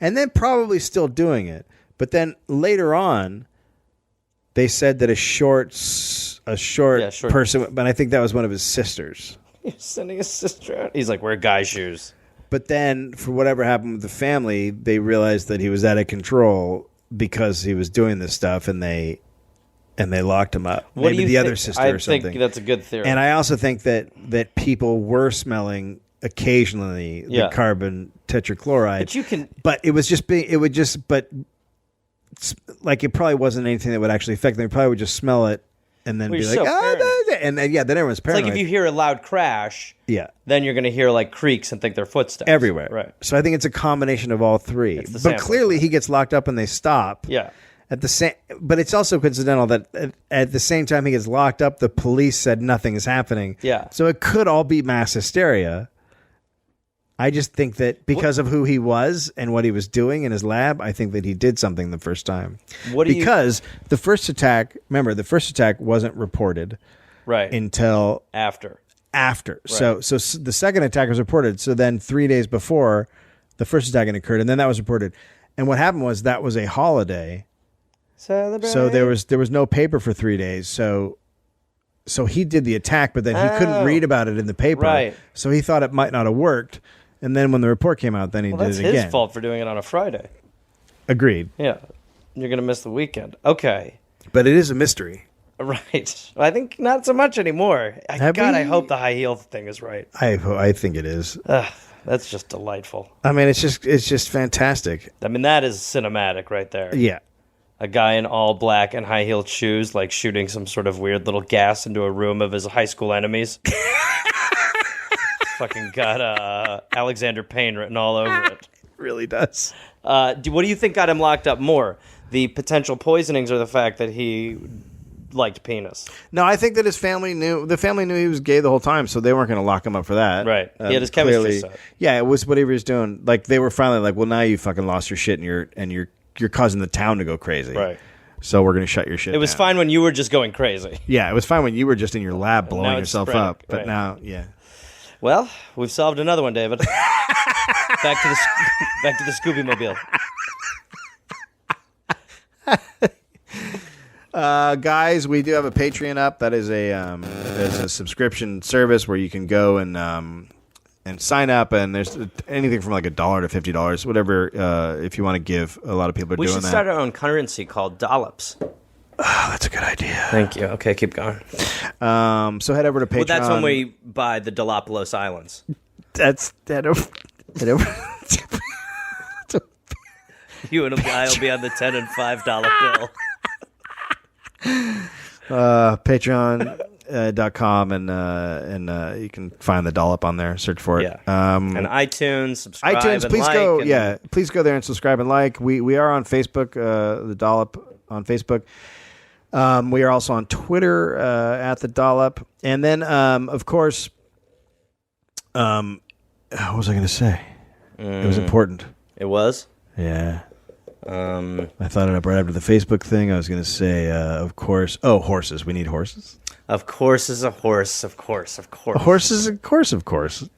[SPEAKER 3] and then probably still doing it, but then later on, they said that a short person, but I think that was one of his sisters.
[SPEAKER 4] He's sending his sister out. He's like, wear guy shoes.
[SPEAKER 3] But then, for whatever happened with the family, they realized that he was out of control because he was doing this stuff, and they locked him up. Maybe the other sister or something.
[SPEAKER 4] I think that's a good theory.
[SPEAKER 3] And I also think that people were smelling occasionally the carbon tetrachloride. But it was just like it probably wasn't anything that would actually affect them. They probably would just smell it and then be like, and then everyone's paranoid.
[SPEAKER 4] It's like if you hear a loud crash, then you're going to hear like creaks and think they're footsteps
[SPEAKER 3] everywhere.
[SPEAKER 4] Right.
[SPEAKER 3] So I think it's a combination of all three. But clearly he gets locked up and they stop.
[SPEAKER 4] Yeah.
[SPEAKER 3] But it's also coincidental that at the same time he gets locked up, the police said nothing is happening.
[SPEAKER 4] Yeah.
[SPEAKER 3] So it could all be mass hysteria. I just think that because of who he was and what he was doing in his lab, I think that he did something the first time. The first attack wasn't reported until after. Right. So the second attack was reported. So then 3 days before the first attack occurred, and then that was reported. And what happened was that was a holiday.
[SPEAKER 4] Celebrate.
[SPEAKER 3] So there was no paper for 3 days. So he did the attack, but then he couldn't read about it in the paper.
[SPEAKER 4] Right.
[SPEAKER 3] So he thought it might not have worked. And then when the report came out, then he did it again.
[SPEAKER 4] That's his fault for doing it on a Friday.
[SPEAKER 3] Agreed.
[SPEAKER 4] Yeah. You're going to miss the weekend. Okay.
[SPEAKER 3] But it is a mystery.
[SPEAKER 4] Right. I think not so much anymore. I hope the high heel thing is right.
[SPEAKER 3] I think it is.
[SPEAKER 4] That's just delightful.
[SPEAKER 3] I mean, it's just fantastic.
[SPEAKER 4] I mean, that is cinematic right there.
[SPEAKER 3] Yeah.
[SPEAKER 4] A guy in all black and high-heeled shoes, like shooting some sort of weird little gas into a room of his high school enemies. Fucking got Alexander Payne written all over it.
[SPEAKER 3] Really does.
[SPEAKER 4] What do you think got him locked up more? The potential poisonings or the fact that he liked penis?
[SPEAKER 3] No, I think that his family knew. The family knew he was gay the whole time, so they weren't going to lock him up for that.
[SPEAKER 4] Right. He had his chemistry set.
[SPEAKER 3] Yeah, it was whatever he was doing. Like, they were finally like, well, now you fucking lost your shit and you're causing the town to go crazy.
[SPEAKER 4] Right.
[SPEAKER 3] So we're going to shut your shit
[SPEAKER 4] It was
[SPEAKER 3] down.
[SPEAKER 4] fine when you were just going crazy.
[SPEAKER 3] Yeah, it was fine when you were just in your lab blowing
[SPEAKER 4] Now it's
[SPEAKER 3] yourself
[SPEAKER 4] spreading,
[SPEAKER 3] up. But
[SPEAKER 4] right.
[SPEAKER 3] now, yeah.
[SPEAKER 4] Well, we've solved another one, David. back to the Scooby Mobile.
[SPEAKER 3] Guys, we do have a Patreon up. That is there's a subscription service where you can go and sign up, and there's anything from like $1 to $50, whatever. If you want to give, a lot of people are
[SPEAKER 4] We
[SPEAKER 3] doing
[SPEAKER 4] should
[SPEAKER 3] that.
[SPEAKER 4] start our own currency called Dollops.
[SPEAKER 3] Oh, that's a good idea.
[SPEAKER 4] Thank you. Okay, keep going.
[SPEAKER 3] So head over to Patreon.
[SPEAKER 4] Well, that's when we buy the Dolopolis Islands.
[SPEAKER 3] Head over.
[SPEAKER 4] You and I will be on the $10 and $5 bill.
[SPEAKER 3] Patreon.com and you can find the Dollop on there. Search for it.
[SPEAKER 4] Yeah. And iTunes, subscribe.
[SPEAKER 3] iTunes,
[SPEAKER 4] and
[SPEAKER 3] please
[SPEAKER 4] like
[SPEAKER 3] go.
[SPEAKER 4] and-
[SPEAKER 3] Yeah, please go there and subscribe and like. We are on Facebook. The Dollop on Facebook. We are also on Twitter at the Dollop, and then of course, what was I going to say? It was important.
[SPEAKER 4] It was?
[SPEAKER 3] Yeah. I thought it up right after the Facebook thing. I was going to say, of course. Oh, horses. We need horses.
[SPEAKER 4] Of course is a horse. Of course.
[SPEAKER 3] A horse is of course. Did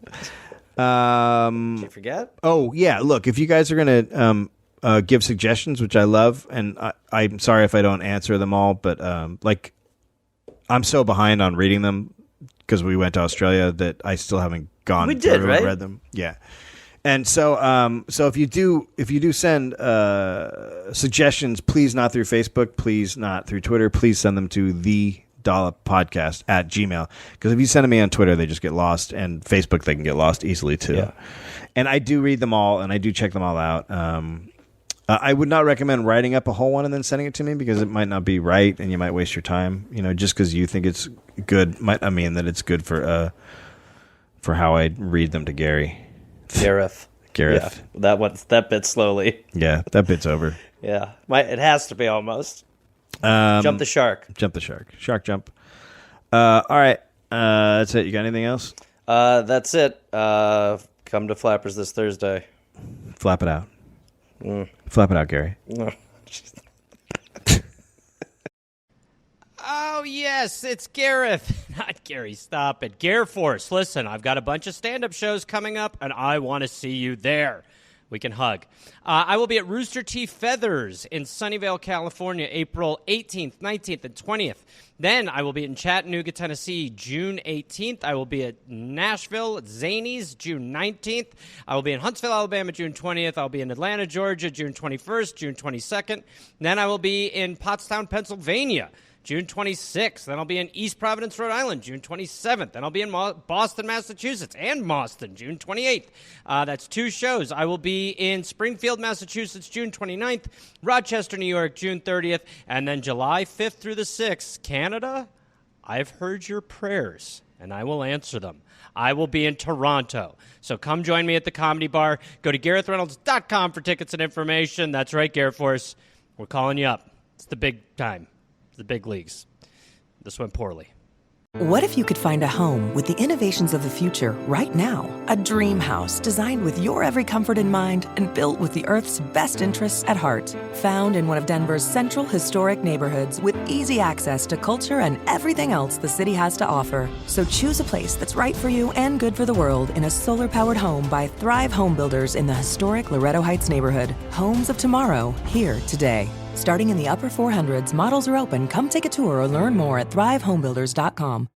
[SPEAKER 4] you forget?
[SPEAKER 3] Oh, yeah. Look, if you guys are going to give suggestions, which I love, and I'm sorry if I don't answer them all, but like I'm so behind on reading them because we went to Australia that I still haven't gone
[SPEAKER 4] We did,
[SPEAKER 3] through
[SPEAKER 4] right?
[SPEAKER 3] and read them. Yeah. And so if you do send suggestions, please not through Facebook, please not through Twitter, please send them to the Dollop Podcast at Gmail. Because if you send them me on Twitter, they just get lost, and Facebook they can get lost easily too.
[SPEAKER 4] Yeah.
[SPEAKER 3] And I do read them all, and I do check them all out. I would not recommend writing up a whole one and then sending it to me because it might not be right, and you might waste your time. You know, just because you think it's good might not mean that it's good for how I read them to Gary.
[SPEAKER 4] Gareth.
[SPEAKER 3] Gareth.
[SPEAKER 4] Yeah, that bit slowly.
[SPEAKER 3] Yeah, that bit's over.
[SPEAKER 4] Yeah. It has to be almost. Jump the shark.
[SPEAKER 3] Jump the shark. Shark jump. All right. That's it. You got anything else?
[SPEAKER 4] That's it. Come to Flappers this Thursday.
[SPEAKER 3] Flap it out. Flap it out, Gary.
[SPEAKER 7] Oh, yes, it's Gareth. Not Gary, stop it. Gare Force, listen, I've got a bunch of stand-up shows coming up, and I want to see you there. We can hug. I will be at Rooster Teeth Feathers in Sunnyvale, California, April 18th, 19th, and 20th. Then I will be in Chattanooga, Tennessee, June 18th. I will be at Nashville at Zanies, June 19th. I will be in Huntsville, Alabama, June 20th. I'll be in Atlanta, Georgia, June 21st, June 22nd. Then I will be in Pottstown, Pennsylvania, June 26th. Then I'll be in East Providence, Rhode Island, June 27th. Then I'll be in Boston, Massachusetts, and Boston, June 28th. That's 2 shows. I will be in Springfield, Massachusetts, June 29th, Rochester, New York, June 30th, and then July 5th through the 6th. Canada, I've heard your prayers, and I will answer them. I will be in Toronto. So come join me at the Comedy Bar. Go to GarethReynolds.com for tickets and information. That's right, Gareth Force. We're calling you up. It's the big time. The big leagues. This went poorly.
[SPEAKER 8] What if you could find a home with the innovations of the future right now? A dream house designed with your every comfort in mind and built with the Earth's best interests at heart. Found in one of Denver's central historic neighborhoods with easy access to culture and everything else the city has to offer. So choose a place that's right for you and good for the world in a solar-powered home by Thrive Home Builders in the historic Loretto Heights neighborhood. Homes of tomorrow, here today. Starting in the upper 400s, models are open. Come take a tour or learn more at thrivehomebuilders.com.